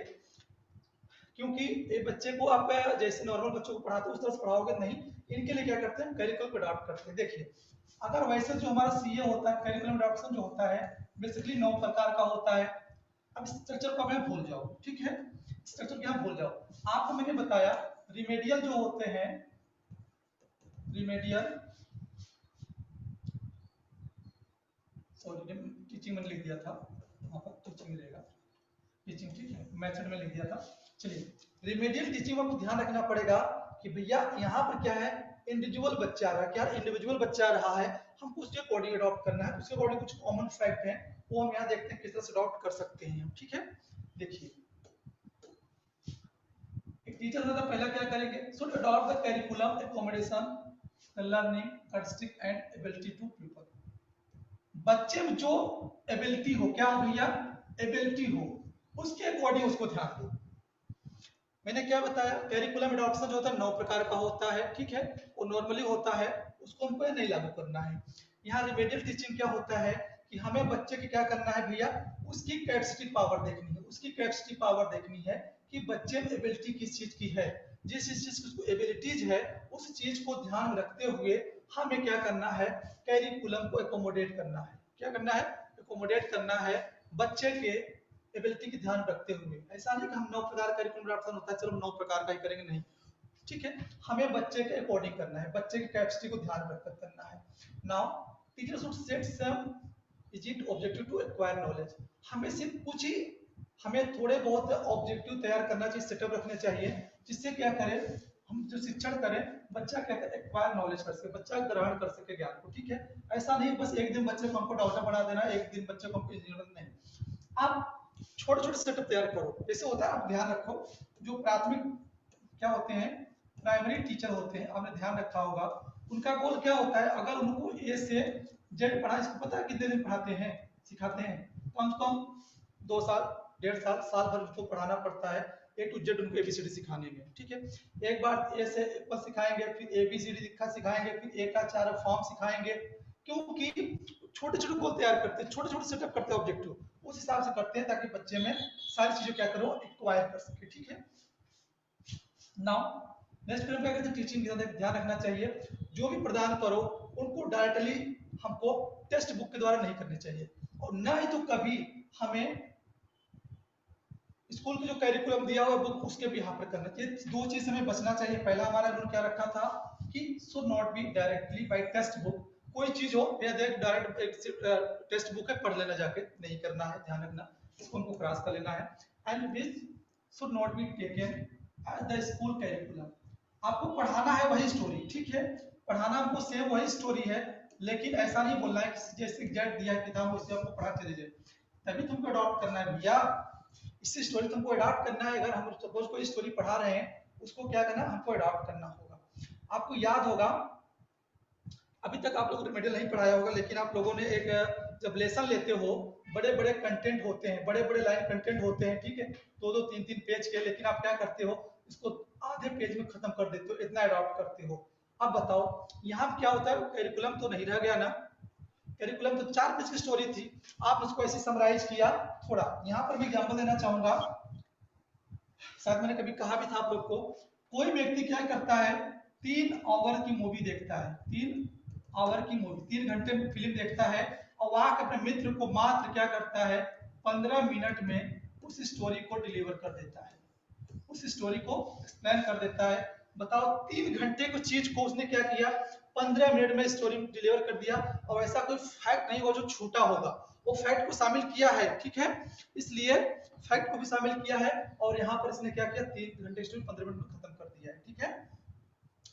क्योंकि ये बच्चे को आप जैसे नॉर्मल बच्चों को पढ़ाते हो उस तरह से पढ़ाओगे नहीं, इनके लिए क्या करते हैं? करिकुलम को अडॉप्ट करते हैं। देखिए अगर वैसे जो हमारा सीए होता है, करिकुलम अडॉप्शन जो होता है बेसिकली 9 प्रकार का होता है। अब स्ट्रक्चर को मैं भूल जाओ, ठीक है, स्ट्रक्चर क्या भूल जाओ। आपको मैंने बताया रिमेडियल जो होते हैं, रिमेडियल सॉरी टीचिंग मैंने लिख दिया था, वहां पर टीचिंग रहेगा, टीचिंग, ठीक है, मेथड में लिख दिया था। चलिए रिमेडियल टीचिंग में आपको ध्यान रखना पड़ेगा कि भैया यहाँ पर क्या है? इंडिविजुअल बच्चा आ रहा है, क्या इंडिविजुअल बच्चा आ रहा है, हमको उसके अकॉर्डिंग अडॉप्ट करना है, उसके अकॉर्डिंग कुछ कॉमन फैक्ट है वो हम यहाँ देखते हैं किस तरह से अडॉप्ट कर सकते हैं हम, ठीक है। देखिए एक टीचर होता पहला क्या करेंगे? Should adopt the curriculum accommodation the learning characteristic and ability to people. बच्चे में जो एबिलिटी हो, क्या हो भैया? एबिलिटी हो, उसके अकॉर्डिंग उसको ध्यान दो। मैंने क्या बताया? करिकुलम एडॉप्शन जो होता है 9 प्रकार का होता है, ठीक है, वो नॉर्मली होता है, उसको हमको नहीं लागू करना है। यहाँ रिमेडियल टीचिंग क्या होता है कि हमें बच्चे की क्या करना है भैया? उसकी कैपेसिटी पावर देखनी है, उसकी कैपेसिटी पावर देखनी है कि बच्चे में एबिलिटी किस चीज की है, जिस चीज की उसको एबिलिटीज है उस चीज को ध्यान में रखते हुए हमें क्या करना है? करिकुलम को एकोमोडेट करना है। क्या करना है? एकोमोडेट करना है बच्चे के एबिलिटी की ध्यान रखते हुए। ऐसा नहीं कि हम 9 प्रकार का करिकुलम एडॉप्शन होता है चलो 9 प्रकार का ही करेंगे, नहीं, ठीक है, हमें बच्चे के अकॉर्डिंग करना है, बच्चे की कैपेसिटी को ध्यान रखकर करना है। Now teacher should set some easy objective to acquire knowledge. हमें सिर्फ कुछ ही, हमें थोड़े बहुत ऑब्जेक्टिव तैयार करना चाहिए, सेटअप रखने चाहिए, जिससे क्या करें? हम जो शिक्षण करें, बच्चा क्या करे, एक्वायर नॉलेज कर सके, बच्चा ग्रहण कर सके ज्ञान को, ठीक है। ऐसा नहीं बस एक दिन बच्चे को हमको डॉक्टर बना देना, एक दिन बच्चे को हमको इंजीनियर, नहीं। आप छोटे छोटे सेटअप तैयार करो। जैसे होता है, आप ध्यान रखो, जो प्राथमिक क्या होते हैं, प्राइमरी टीचर होते हैं, आपने ध्यान रखा होगा, उनका गोल क्या होता है, अगर उनको ए से जेड पढ़ा, इसको पता है कितने दिन पढ़ाते हैं, सिखाते हैं, कम से कम 2 साल, 1.5 साल, साल भर उनको पढ़ाना पड़ता है ए टू जेड, उनको एबीसीडी सिखाने में, ठीक है। एक बार ए से एप्पल सिखाएंगे, फिर एबीसीडी सिखाएंगे, फिर ए का 4 फॉर्म सिखाएंगे, क्योंकि छोटे छोटे गोल तैयार करते हैं, छोटे छोटे सेटअप करते हैं, ऑब्जेक्टिव उस हिसाब से करते हैं, ताकि बच्चे में सारी चीजें क्या करो, एक्वायर कर सके, ठीक है। नाउ नेक्स्ट फिर क्या कहते हैं, टीचिंग का ध्यान रखना चाहिए, जो भी प्रदान करो उनको डायरेक्टली हमको टेक्स्ट बुक के द्वारा नहीं करने चाहिए, और ना ही तो कभी हमें स्कूल की जो कैरिकुलम दिया हुआ बुक उसके भी यहाँ पर करना चाहिए। दो चीज हमें बचना चाहिए। पहला हमारा रूल क्या रखा था कि should not be directly by textbook, कोई चीज हो या देख डायरेक्ट टेक्स्ट बुक है पढ़ लेना जाके, नहीं करना है, ध्यान रखना, इसको उनको क्रॉस कर लेना है। And which should not be taken as the school curriculum, आपको पढ़ाना है वही स्टोरी, ठीक है, पढ़ाना हमको सेम वही स्टोरी है, लेकिन ऐसा नहीं बोलना है कि जैसे जेड दिया है किताब उससे आपको पढ़ा चले जाए, तभी तुमको अडॉप्ट करना है भैया, इससे स्टोरी तुमको अडॉप्ट करना है। अगर हम सपोज कोई स्टोरी पढ़ा रहे हैं, उसको क्या करना, हमको अडॉप्ट करना होगा। आपको याद होगा, अभी तक आप लोगों ने मेडल नहीं पढ़ाया होगा, लेकिन आप लोगों ने एक जब लेसन लेते हो, बड़े बड़े कंटेंट होते हैं, बड़े बड़े लाइन कंटेंट होते हैं, ठीक है, 2-2, 3-3 पेज के, लेकिन आप क्या करते हो, इसको आधे पेज में खत्म कर देते हो, इतना अडॉप्ट करते हो। अब बताओ यहाँ क्या होता है, कैरिकुलम तो नहीं रह गया ना, कैरिकुलम तो 4 पेज की स्टोरी थी, आप उसको ऐसे समराइज किया थोड़ा। यहाँ पर मैं एग्जांपल देना चाहूंगा, शायद मैंने कभी कहा भी था आप लोग को, कोई व्यक्ति क्या करता है, 3 आवर की मूवी देखता है, 3 आवर की मूवी, 3 घंटे में फिल्म देखता है, और वहां के अपने मित्र को मात्र क्या करता है, 15 मिनट में उस स्टोरी को डिलीवर कर देता है, उस स्टोरी को एक्सप्लेन कर देता है। बताओ 3 घंटे को चीज को उसने क्या किया, 15 मिनट में स्टोरी डिलीवर कर दिया, और ऐसा कोई फैक्ट नहीं होगा जो छूटा होगा, वो फैक्ट को शामिल किया है, ठीक है, इसलिए फैक्ट को भी शामिल किया है, और यहाँ पर इसने क्या किया, 3 घंटे स्टोरी 15 मिनट में खत्म कर दिया है, ठीक है।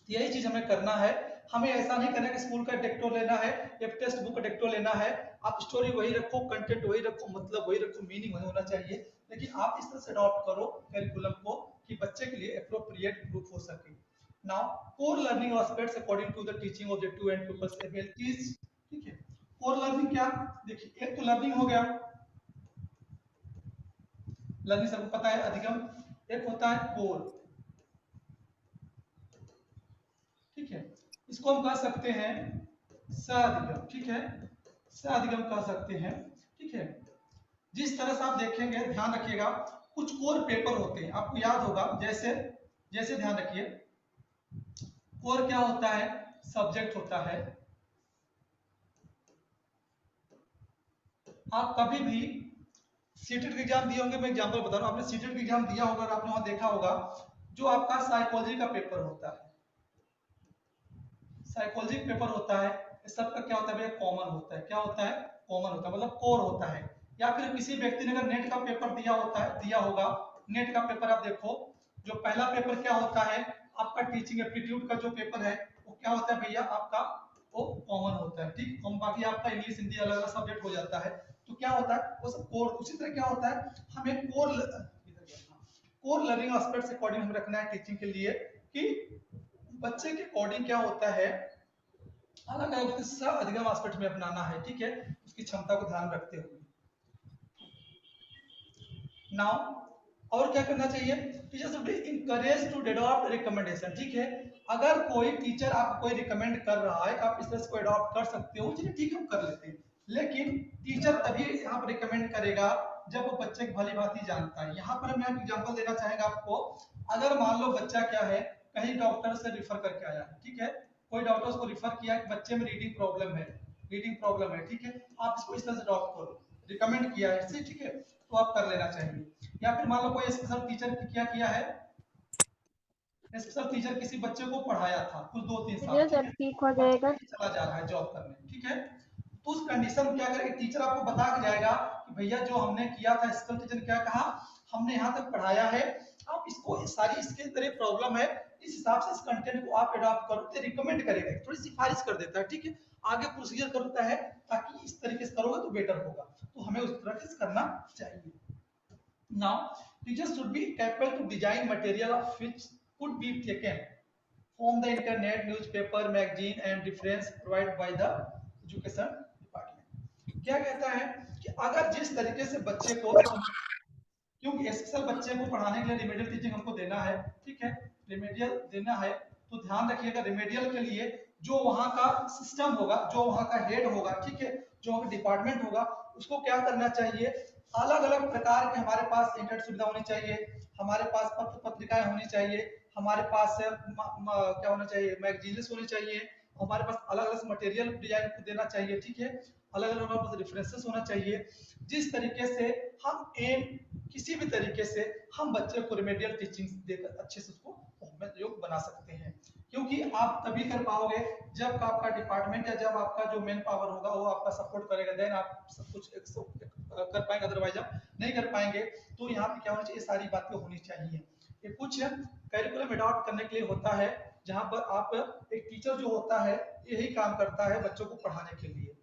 यही चीज हमें करना है, हमें ऐसा नहीं करना कि स्कूल का टेक्टो लेना है या टेक्स्ट बुक का टेक्टो लेना है। आप स्टोरी वही रखो, कंटेंट वही रखो, मतलब वही रखो, मीनिंग वही होना चाहिए, लेकिन आप इस तरह से अडॉप्ट करो कैरिकुलम को कि बच्चे के लिए एप्रोप्रिएट ग्रुप हो सके। Now core learning aspects according to the teaching objective and people's abilities, ठीक है। कोर लर्निंग क्या, देखिए एक तो लर्निंग हो गया, लर्निंग सबको पता है, अधिगम, एक होता है कोर, ठीक है, इसको हम कह सकते हैं साधिगम, ठीक है, साधिगम कह सकते हैं, ठीक है। जिस तरह से आप देखेंगे, ध्यान रखिएगा, कुछ कोर पेपर होते हैं, आपको याद होगा, जैसे जैसे ध्यान रखिए, कोर क्या होता है, सब्जेक्ट होता है। आप कभी भी सीटेट का एग्जाम दिए होंगे, मैं एग्जांपल बता रहा हूं, आपने सीटेट का एग्जाम दिया होगा और आपने वहां देखा होगा, जो आपका साइकोलॉजी का पेपर होता है, साइकोलॉजी पेपर होता है, इस सबका क्या होता है भैया, कॉमन होता है, क्या होता है, कॉमन होता है, मतलब कोर होता है। या फिर किसी व्यक्ति ने अगर नेट का पेपर दिया होता है, दिया होगा, नेट का पेपर आप देखो, जो पहला पेपर क्या होता है, आपका टीचिंग एप्टीट्यूड का जो पेपर है, वो क्या होता है भैया, आपका वो कॉमन होता है, ठीक, हम बाकी आपका इंग्लिश हिंदी अलग अलग सब्जेक्ट हो जाता है, तो क्या होता है वो सब कोर। उसी तरह क्या होता है, हमें कोर लर्निंग एस्पेक्ट्स अकॉर्डिंग हम रखना है टीचिंग के लिए, कि बच्चे के अकॉर्डिंग क्या होता है, अलग अलग अधिगम एस्पेक्ट में अपनाना है, ठीक है, उसकी क्षमता को ध्यान रखते हुए। नाउ और क्या करना चाहिए, teacher should be encourage to adopt recommendation, ठीक है, अगर कोई टीचर आपको कोई रिकमेंड कर रहा है, आप इस तरह से अडॉप्ट कर सकते हो, चलिए ठीक है, हम कर लेते हैं, लेकिन टीचर तभी यहाँ पर रिकमेंड करेगा जब वो बच्चे की भली भांति जानता है। यहाँ पर मैं एग्जांपल देना चाहेंगे आपको, अगर मान लो बच्चा क्या है, कहीं डॉक्टर से रिफर करके आया, ठीक है, कोई डॉक्टर उसको रिफर किया कि बच्चे में रीडिंग प्रॉब्लम है, रीडिंग प्रॉब्लम है, ठीक है, आप इसको इस तरह से अडॉप्ट करो, रिकमेंड किया है इससे, ठीक है, तो आप कर लेना चाहिए। या फिर मान लो कोई स्पेशल टीचर क्या किया है, स्पेशल टीचर किसी बच्चे को पढ़ाया था कुछ 2-3 साल, जब ठीक हो जाएगा, चला जा रहा है जॉब करने, ठीक है, तो उस कंडीशन में क्या करेगा, टीचर आपको बता के जाएगा कि भैया जो हमने किया था, स्पेशल टीचर ने क्या कहा हमने यहाँ तक पढ़ाया है, आप इसको सारी इसके तरह प्रॉब्लम है, इस हिसाब से इस कंटेंट को आप अडॉप्ट करो तो रिकमेंड करेगा, थोड़ी सिफारिश कर देता है, ठीक है, आगे प्रोसीजर करता है ताकि इस तरीके से करोगे तो बेटर होगा, तो हमें उस तरह से करना चाहिए। Now, teachers should be capable to design material of which could be taken from the internet, newspaper, magazine and reference provided by the education department। क्या कहता है कि अगर जिस तरीके से बच्चे को, क्योंकि एसएसएल बच्चे को पढ़ाने के लिए रिमेडियल टीचिंग हमको देना है, ठीक है, रिमेडियल देना है, तो ध्यान रखिएगा रिमेडियल के लिए जो वहां का सिस्टम होगा, जो वहां का हेड होगा, ठीक है, जो वहां का डिपार्टमेंट होगा, उसको क्या करना चाहिए, अलग अलग प्रकार के हमारे पास इंटरनेट सुविधा होनी चाहिए, हमारे पास पत्र पत्रिकाएं होनी चाहिए, हमारे पास क्या होना चाहिए, मैगजीन्स होनी चाहिए, हमारे पास अलग अलग मटेरियल डिजाइन देना चाहिए, ठीक है, अलग अलग हमारे पास रेफरेंसेस होना चाहिए, जिस तरीके से हम एम किसी भी तरीके से हम बच्चे को रिमेडियल टीचिंग देकर अच्छे से उसको योग बना सकते हैं, क्योंकि आप तभी कर पाओगे जब आपका डिपार्टमेंट या जब आपका जो मेन पावर होगा वो आपका सपोर्ट करेगा, देन आप सब कुछ कर पाएंगे, अदरवाइज आप नहीं कर पाएंगे। तो यहाँ पे क्या होना चाहिए, सारी बातें होनी चाहिए। ये कुछ कैरिकुलम अडॉप्ट करने के लिए होता है, जहां पर आप एक टीचर जो होता है यही काम करता है बच्चों को पढ़ाने के लिए।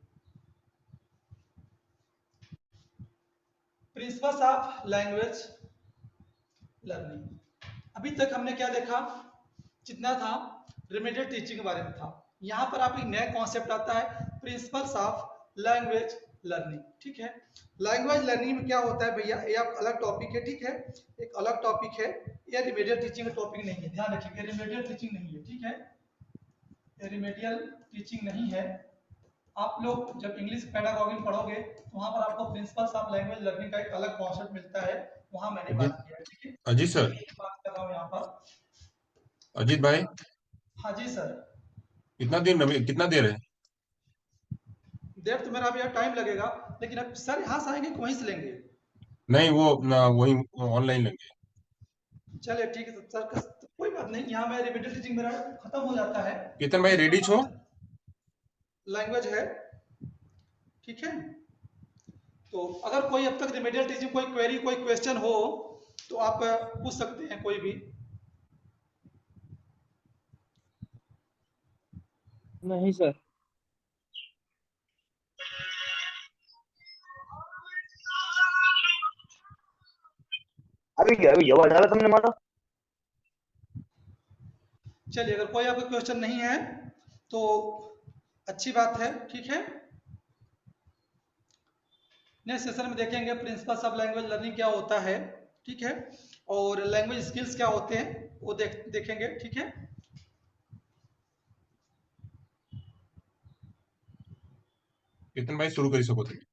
प्रिंसिपल्स ऑफ लैंग्वेज लर्निंग, अभी तक हमने क्या देखा, जितना था रिमेडियल टीचिंग के बारे में था, यहाँ पर आप एक नया कॉन्सेप्ट आता है प्रिंसिपल्स ऑफ लैंग्वेज लर्निंग, ठीक है। लैंग्वेज लर्निंग में क्या होता है भैया, ये आप अलग टॉपिक है, ठीक है, एक अलग टॉपिक है, ये रिमेडियल टीचिंग का टॉपिक नहीं है, ध्यान रखिए, रिमेडियल टीचिंग नहीं है, ठीक है, ये रिमेडियल टीचिंग नहीं है। आप लोग जब इंग्लिश पेडागॉजी पढ़ोगे तो वहां पर आपको प्रिंसिपल्स ऑफ लैंग्वेज लर्निंग का एक अलग कॉन्सेप्ट मिलता है, वहां मैंने बात किया है, ठीक है। अजीत सर, बात कर रहा हूँ यहाँ पर। अजीत भाई, हाँ जी सर। कितना देर है? देर तो मेरा अभी टाइम लगेगा, लेकिन अब सर यहाँ से आएंगे कि वहीं से लेंगे? नहीं, वो वही ऑनलाइन लेंगे। चलिए ठीक है सर, तो कोई बात नहीं, यहाँ मैं रिमेडियल टीचिंग मेरा खत्म हो जाता है। केतन भाई रेडी छो? लैंग्वेज है, ठीक है, तो अगर कोई अब तक रिमेडियल टीचिंग कोई क्वेरी कोई क्वेश्चन हो तो आप पूछ सकते हैं कोई भी। नहीं सर। अभी आवाज आ रहा तुमने मारो। चलिए अगर कोई आपका क्वेश्चन नहीं है तो अच्छी बात है, ठीक है। नेक्स्ट सेशन में देखेंगे प्रिंसिपल्स ऑफ लैंग्वेज लर्निंग क्या होता है, ठीक है, और लैंग्वेज स्किल्स क्या होते हैं वो देखेंगे, ठीक है। केतन भाई शुरू કરી શકો તમે।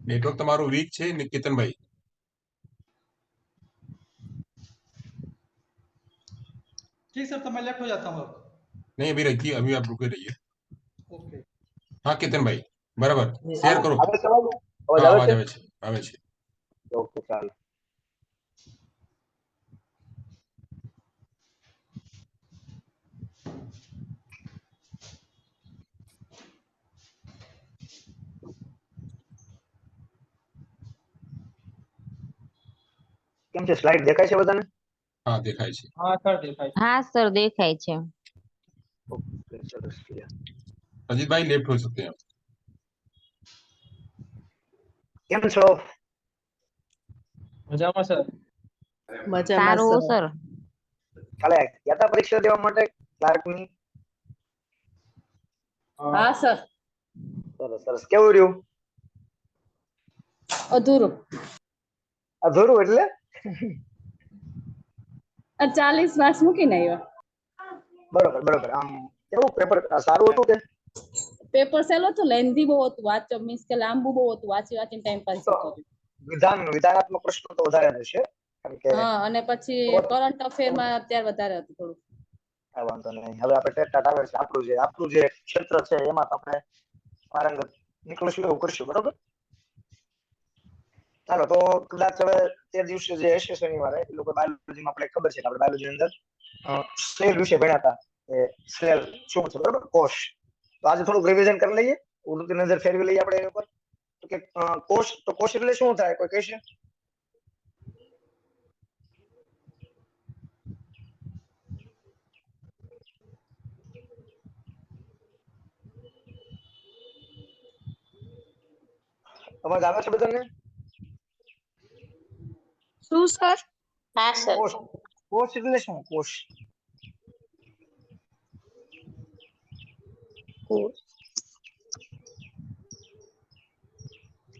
नेटवर्क તમારું વીક છે ને કેતન ભાઈ? ठीक सर, तो मैं लेफ्ट हो जाता हूँ अब। नहीं, अभी रखिए, अभी आप रुके रहिए। ओके। हाँ केतन भाई, बराबर शेयर करो। આવે છે અવાજ? અવાજ हाँ આવે आवाज છે? આવે છે। ઓકે ચાલો। કેમ છે, સ્લાઇડ દેખાય છે બધાને? हाँ દેખાય છે। हाँ सर देखाय છે। हाँ सर देखाय છે। ઓકે સરસ ક્લિયર। अजीत भाई लेफ्ट हो सकते हैं आप। કેમ છો? મજામાં સર। સારું સર। કાલે ગયા તા પરીક્ષા દેવા માટે ક્લાર્કની? હા સર, સરસ સરસ, કેવું રહ્યું? અધૂરું। અધૂરું એટલે? 40 માર્ક્સ મૂકીને આવ્યા। બરોબર બરોબર, આમ કેવું પેપર સારું હતું કે? પેપર સહેલું હતું, લેન્ધી બહુ હતું, વાંચો મીન્સ કે લાંબુ બહુ હતું, વાંચી વાંચીને ટાઈમ પાસ થતો હતો। વિધાનાત્મક પ્રશ્નો તો વધારે રહેશે, કારણ કે હા, અને પછી કરંટ અફેર માં અત્યારે વધારે હતું થોડું। કાંઈ વાંધો નહીં. હવે આપણે ટેટ ટાટ આવે છે, આપણું જે ક્ષેત્ર છે એમાં તો આપણે પારંગત નીકળશું એવું કરશું, બરોબર? ચાલો તો કદાચ હવે તે દિવસે જે હશે શનિવારે એ લોકો બાયોલોજીમાં આપણે ખબર છે કે આપણે બાયોલોજી અંદર સેલ વિશે ભણ્યા હતા કે સેલ શું છે, બરોબર? કોષ. તો આજે થોડુંક રિવિઝન કરી લઈએ, ઉડતી નજર ફેરવી લઈએ આપણે એની ઉપર. તો કે કોષ એટલે શું થાય, કોઈ કહેશે? અવાજ આવે છે બધાને? શું સર? હા સર. કોષ એટલે શું? કોષ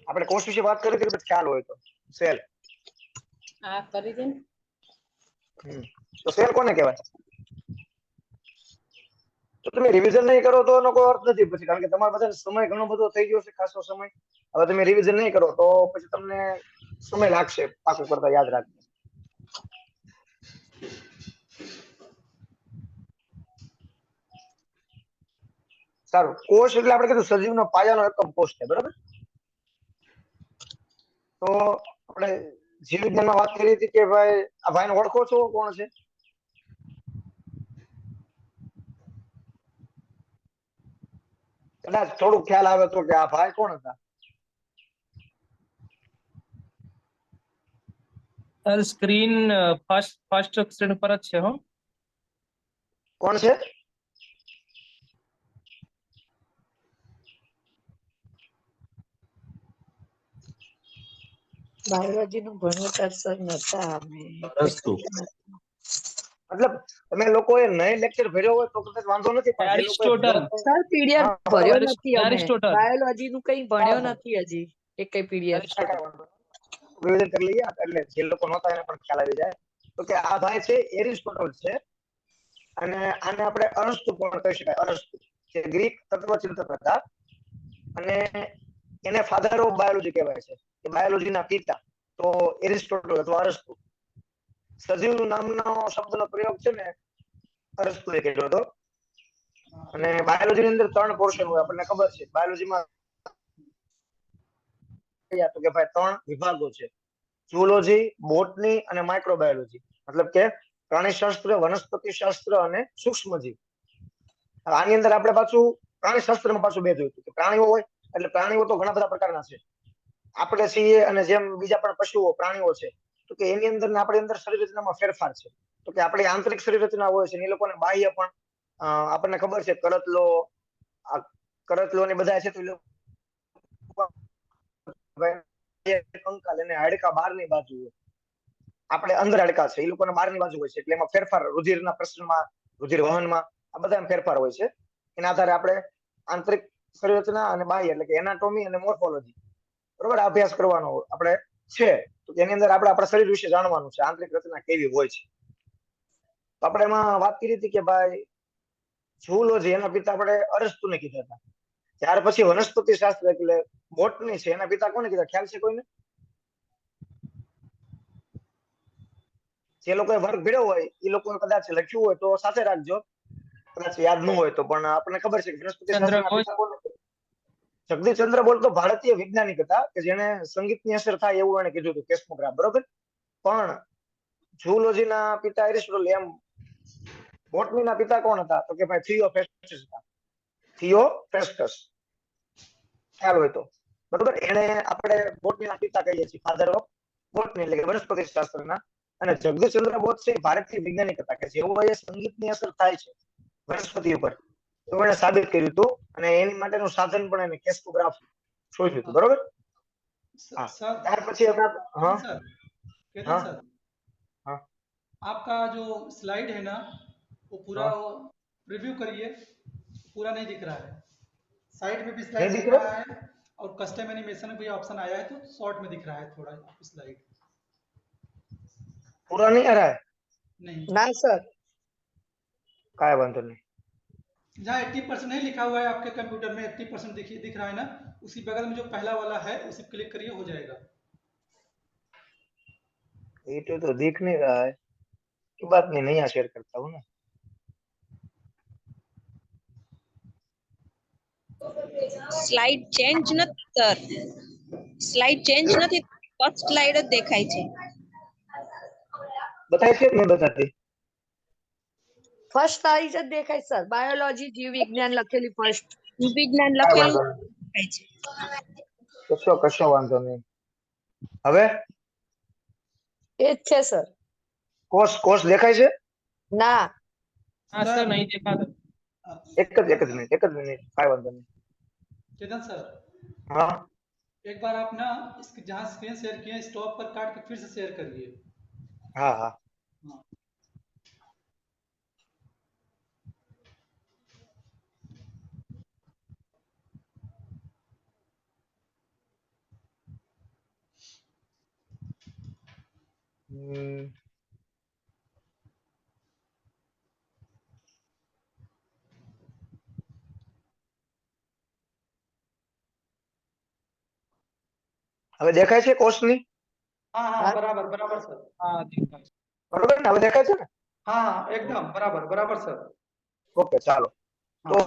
આપણે કોષ વિશે વાત કરી હતી, ખ્યાલ હોય તો સેલ. હા કરી દે ને. તો સેલ કોને કહેવાય? તો તમે રિવિઝન નહીં કરો તો એનો કોઈ અર્થ નથી પછી, કારણ કે તમારા બધા સમય ઘણો બધો થઈ ગયો છે, ખાસો સમય. હવે તમે રિવિઝન નહીં કરો તો પછી તમને સમય લાગશે પાકું કરતા, યાદ રાખજો. સારું, કોષ એટલે આપણે કીધું સજીવનો પાયાનો એકમ કોષ છે, બરાબર? તો આપણે જીવ વિજ્ઞાનમાં વાત કરી હતી કે ભાઈ આ ભાઈને ઓળખો છો, કોણ છે? કદાચ થોડુંક ખ્યાલ આવે તો કે આ ભાઈ કોણ હતા? સર સ્ક્રીન ફર્સ્ટ સ્ક્રીન પર જ છે. હો, કોણ છે? બાયોલોજી નું ભણતર સર નતા અમે. મતલબ તમે લોકોએ નહીં લેક્ચર ભર્યો હોય તો કદાચ વાંધો નથી, પણ જે લોકોએ એરિસ્ટોટલ. સર પીડીએફ હા, ભર્યો નથી અમે. એરિસ્ટોટલ. બાયોલોજી નું કઈ ભણ્યો નથી હજી એકેય પીડીએફ. રિવિઝન કરી લઈએ એટલે જે લોકો નહોતા એને પણ ખ્યાલ આવી જાય. તો કે આ ભાઈ છે એરિસ્ટોટલ છે, અને આને આપણે અરસ્તુ પણ કહી શકાય. અરસ્તુ જે ગ્રીક તત્વચિંતક હતા, અને એને ફાધર ઓફ બાયોલોજી કહેવાય છે, કે બાયોલોજીના પિતા. તો એરિસ્ટોટલ અથવા અરસ્તુ સજીવ નામનો શબ્દનો પ્રયોગ છે ને અરસ્તુ એ કર્યો હતો. અને બાયોલોજીની અંદર 3 પોર્શન હોય, આપણને ખબર છે. બાયોલોજીમાં તો કે ભાઈ 3 વિભાગો છે: ઝૂઓલોજી, બોટની અને માઇક્રોબાયોલોજી. મતલબ કે પ્રાણીશાસ્ત્ર, વનસ્પતિશાસ્ત્ર અને સૂક્ષ્મજીવ. આની અંદર આપણે પાછું પ્રાણીશાસ્ત્રમાં પાછું બે જોયું કે પ્રાણીઓ હોય એટલે પ્રાણીઓ તો ઘણા બધા પ્રકારના છે. આપણે છીએ અને જેમ બીજા પણ પશુઓ પ્રાણીઓ છે, તો કે એની અંદર ને આપણી અંદર શરીર રચનામાં ફેરફાર છે. તો કે આપણી આંતરિક શરીર રચના હોય છે, એ લોકોને બાહ્ય પણ આપણને ખબર છે કરતલો ને બધા છે, તો કંકાલ અને હાડકા બહારની બાજુ હોય, આપણે અંદર હાડકા છે, એ લોકોને બહારની બાજુ હોય છે. એટલે એમાં ફેરફાર રુધિરના પ્રસરણમાં, રુધિર વહનમાં, આ બધામાં ફેરફાર હોય છે. એના આધારે આપણે આંતરિક શરીર રચના અને બાહ્ય એટલે કે એનાટોમી અને મોર્ફોલોજી, બરોબર, અભ્યાસ કરવાનો આપણે છે. તો એની અંદર આપણે આપણા શરીર વિશે જાણવાનું છે, આંતરિક રચના કેવી હોય છે. તો આપણે એમાં વાત કરી હતી કે ભાઈ ઝૂઓલોજી એના પિતા આપણે અરસ્તુને કીધા હતા. ત્યાર પછી વનસ્પતિ શાસ્ત્ર એટલે બોટની છે, એના પિતા કોને કીધા, ખ્યાલ છે કોઈને? જે લોકોએ વર્ગ ભેળ્યો હોય એ લોકોએ કદાચ લખ્યું હોય તો સાથે રાખજો, કદાચ યાદ ન હોય તો. પણ આપણને ખબર છે કે વનસ્પતિ શાસ્ત્રના પિતા કોને? જગદીશચંદ્ર બોઝ તો ભારતીય વૈજ્ઞાનિક હતા કે જેને સંગીતની અસર થાય એવું એને કીધું હતું, કેસ્મોગ્રાફ, બરોબર. પણ ઝૂઓલોજીના પિતા એરિસ્ટોટલ. એમ બોટનીના પિતા કોણ હતા? તો કે ભાઈ થિયોફેસ્ટસ હતા. થિયોફેસ્ટસ ખ્યાલ હોય તો, બરોબર. એને આપણે બોટનીના પિતા કહીએ છીએ, ફાધર ઓફ બોટની એટલે કે વનસ્પતિ શાસ્ત્રના. અને જગદીશચંદ્ર બોઝ છે ભારતીય વૈજ્ઞાનિક હતા કે જેઓ એ સંગીતની અસર થાય છે વનસ્પતિ ઉપર, તો એને સાબિત કર્યું હતું. અને એની માટેનું સાધન પણ એને કેસ્મોગ્રાફ શોધ્યું હતું, બરોબર. હા, ત્યાર પછી सर हाँ केतन हाँ सर, हाँ आपका जो स्लाइड है ना वो पूरा हाँ रिव्यू करिए, पूरा नहीं दिख रहा है। साइड में भी नहीं स्लाइड दिख दिख रहा? रहा है और कस्टम एनिमेशन में भी ऑप्शन आया है, तो शॉर्ट में दिख रहा है थोड़ा स्लाइड पूरा नहीं आ रहा है? नहीं। ના સર, काय वांधो नहीं। जहाँ 80% नहीं लिखा हुआ है आपके कंप्यूटर में, 80% दिख रहा है ना, उसी बगल में जो पहला वाला है उसे क्लिक करिए, हो जाएगा। ये तो दिख नहीं रहा है, की बात नहीं, नया शेयर करता हूँ ना। સ્લાઇડ ચેન્જ નથી સર, સ્લાઇડ ચેન્જ નથી, ફર્સ્ટ સ્લાઇડ જ દેખાય છે. બતાય છે કે ન બતાતી? ફર્સ્ટ તારીખ જ દેખાય સર, બાયોલોજી જીવ વિજ્ઞાન લખેલી ફર્સ્ટ. વિજ્ઞાન કાંઈ લખેલું વાંધો નહીં. દેખાય છે. કશો વાંધો નહીં. હવે એ જ છે સર. કોષ દેખાય છે? ના, हाँ सर नहीं देखा था। એક જ મિનિટ કાંઈ વાંધો નહીં. चेतन सर, હા एक बार आप ना इसके जहाँ स्क्रीन शेयर किए स्टॉप पर काट के फिर से शेयर करिए। હા હા हाँ। હમ. હવે દેખાય છે કોષની? हाँ हाँ हाँ। बराबर बराबर सर। हाँ देखा। બરોબર ને? હવે દેખાય છે ને? हाँ हाँ एकदम बराबर बराबर सर। ઓકે ચાલો. તો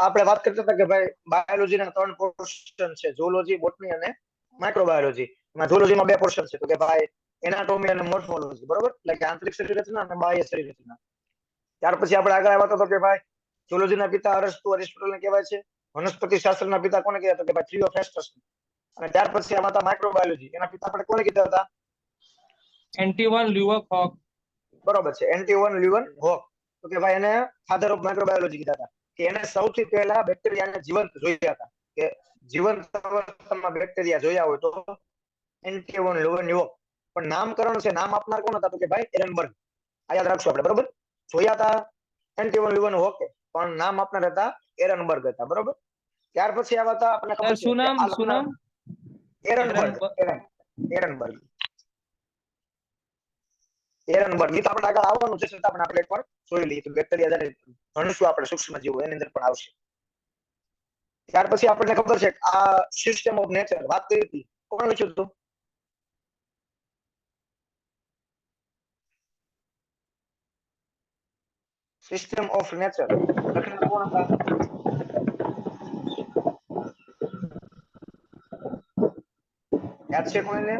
આપણે વાત કરતા હતા કે ભાઈ બાયોલોજીના 3 પોર્શન છે, ઝૂઓલોજી, બોટની અને માઇક્રોબાયોલોજી. એમાં ઝૂઓલોજીમાં 2 પોર્શન છે, તો કે ભાઈ એનાટોમી અને મોર્ફોલોજી, બરોબર? એટલે કે આંતરિક શરીર રચના અને બાહ્ય શરીર રચના. ત્યાર પછી આપણે આગળ આવ્યા તો કે ભાઈ ઝૂઓલોજીના પિતા અરસ્તુ એરિસ્ટોટલ કહેવાય છે. વનસ્પતિ શાસ્ત્રના પિતા કોને કહેવાય? તો કે ભાઈ થિયોફ્રેસ્ટસ. અને ત્યાર પછી આમાં હતા માઇક્રોબાયોલોજી, એના પિતા આપણે કોને કીધા હતા? एंटीवन ल्यूवरहॉक। બરોબર છે, એન્ટીવન લ્યુવન હોક. તો કે ભાઈ એને ફાધર ઓફ માઇક્રોબાયોલોજી કીધા હતા, કે એને સૌથી પહેલા બેક્ટેરિયાને જીવંત જોયા હતા, કે જીવંત અવસ્થામાં બેક્ટેરિયા જોયા હોય તો એન્ટીવન લ્યુવન હોક. પણ નામકરણ છે, નામ આપનાર કોણ હતા? તો કે ભાઈ એરનબર્ગ. આ યાદ રાખશું આપણે, બરોબર? જોયા હતા એન્ટીવન લ્યુવન હોકે, પણ નામ આપનાર હતા એરનબર્ગ હતા, બરોબર? ત્યાર પછી આવ્યા હતા આપણને ખબર सर છે सुनाम કે આ सुनाम એરનબર્ગ. એરનબર્ગ એરનબર્ગ. એ તો આપણે આગળ આવવાનું છે, છતાં પણ આપણે એકવાર જોઈ લઈએ તો બેક્ટેરિયા જ્યારે ભણીશું આપણે સૂક્ષ્મ જીવો એની અંદર પણ આવશે. ત્યાર પછી આપણને ખબર છે આ સિસ્ટમ ઓફ નેચર વાત કરી હતી, કોણ લખ્યું હતું? સિસ્ટમ ઓફ નેચર લખનાર કોણ હતા? યાદ છે કોઈને?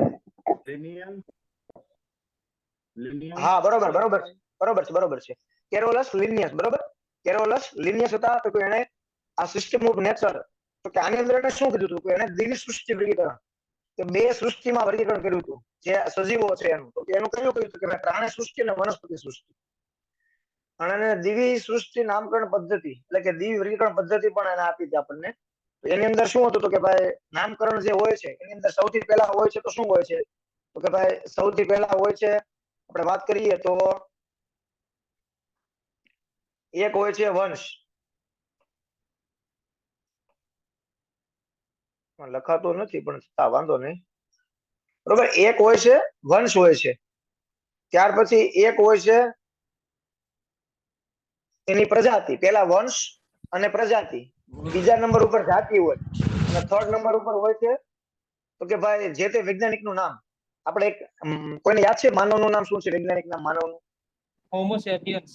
હા બરોબર બરોબર બરોબર છે. કેરોલસ લિનિયસ, બરોબર? કેરોલસ લિનિયસ હતા. તો એને આ સિસ્ટમ ઓફ નેચર, તો કે આની અંદર એને શું કીધું હતું? કે એને દ્વિસૃષ્ટિ વર્ગીકરણ, કે 2 સૃષ્ટિમાં વર્ગીકરણ કર્યું હતું જે સજીવો છે એનું. તો એનું કયું કહ્યું હતું? કે પ્રાણી સૃષ્ટિ અને વનસ્પતિ સૃષ્ટિ. અને એને દ્વિસૃષ્ટિ નામકરણ પદ્ધતિ, એટલે કે દ્વિ વર્ગીકરણ પદ્ધતિ પણ એને આપી હતી આપણને. તો એની અંદર શું હતું? તો કે ભાઈ નામકરણ જે હોય છે એની અંદર સૌથી પહેલા હોય છે તો શું હોય છે? તો કે ભાઈ સૌથી પહેલા હોય છે, આપણે વાત કરીએ તો એક હોય છે વંશ. લખાતો નથી પણ વાંધો નહીં, બરોબર? એક હોય છે વંશ હોય છે. ત્યાર પછી એક હોય છે એની પ્રજાતિ. પહેલા વંશ અને પ્રજાતિ, બીજા નંબર ઉપર જાતિ હોય, અને થર્ડ નંબર ઉપર હોય છે તો કે ભાઈ જે તે વૈજ્ઞાનિક નું નામ. આપણે એક કોઈને યાદ છે માનવનું નામ શું છે? વૈજ્ઞાનિક નામ માનવનું? होमो सेपियंस।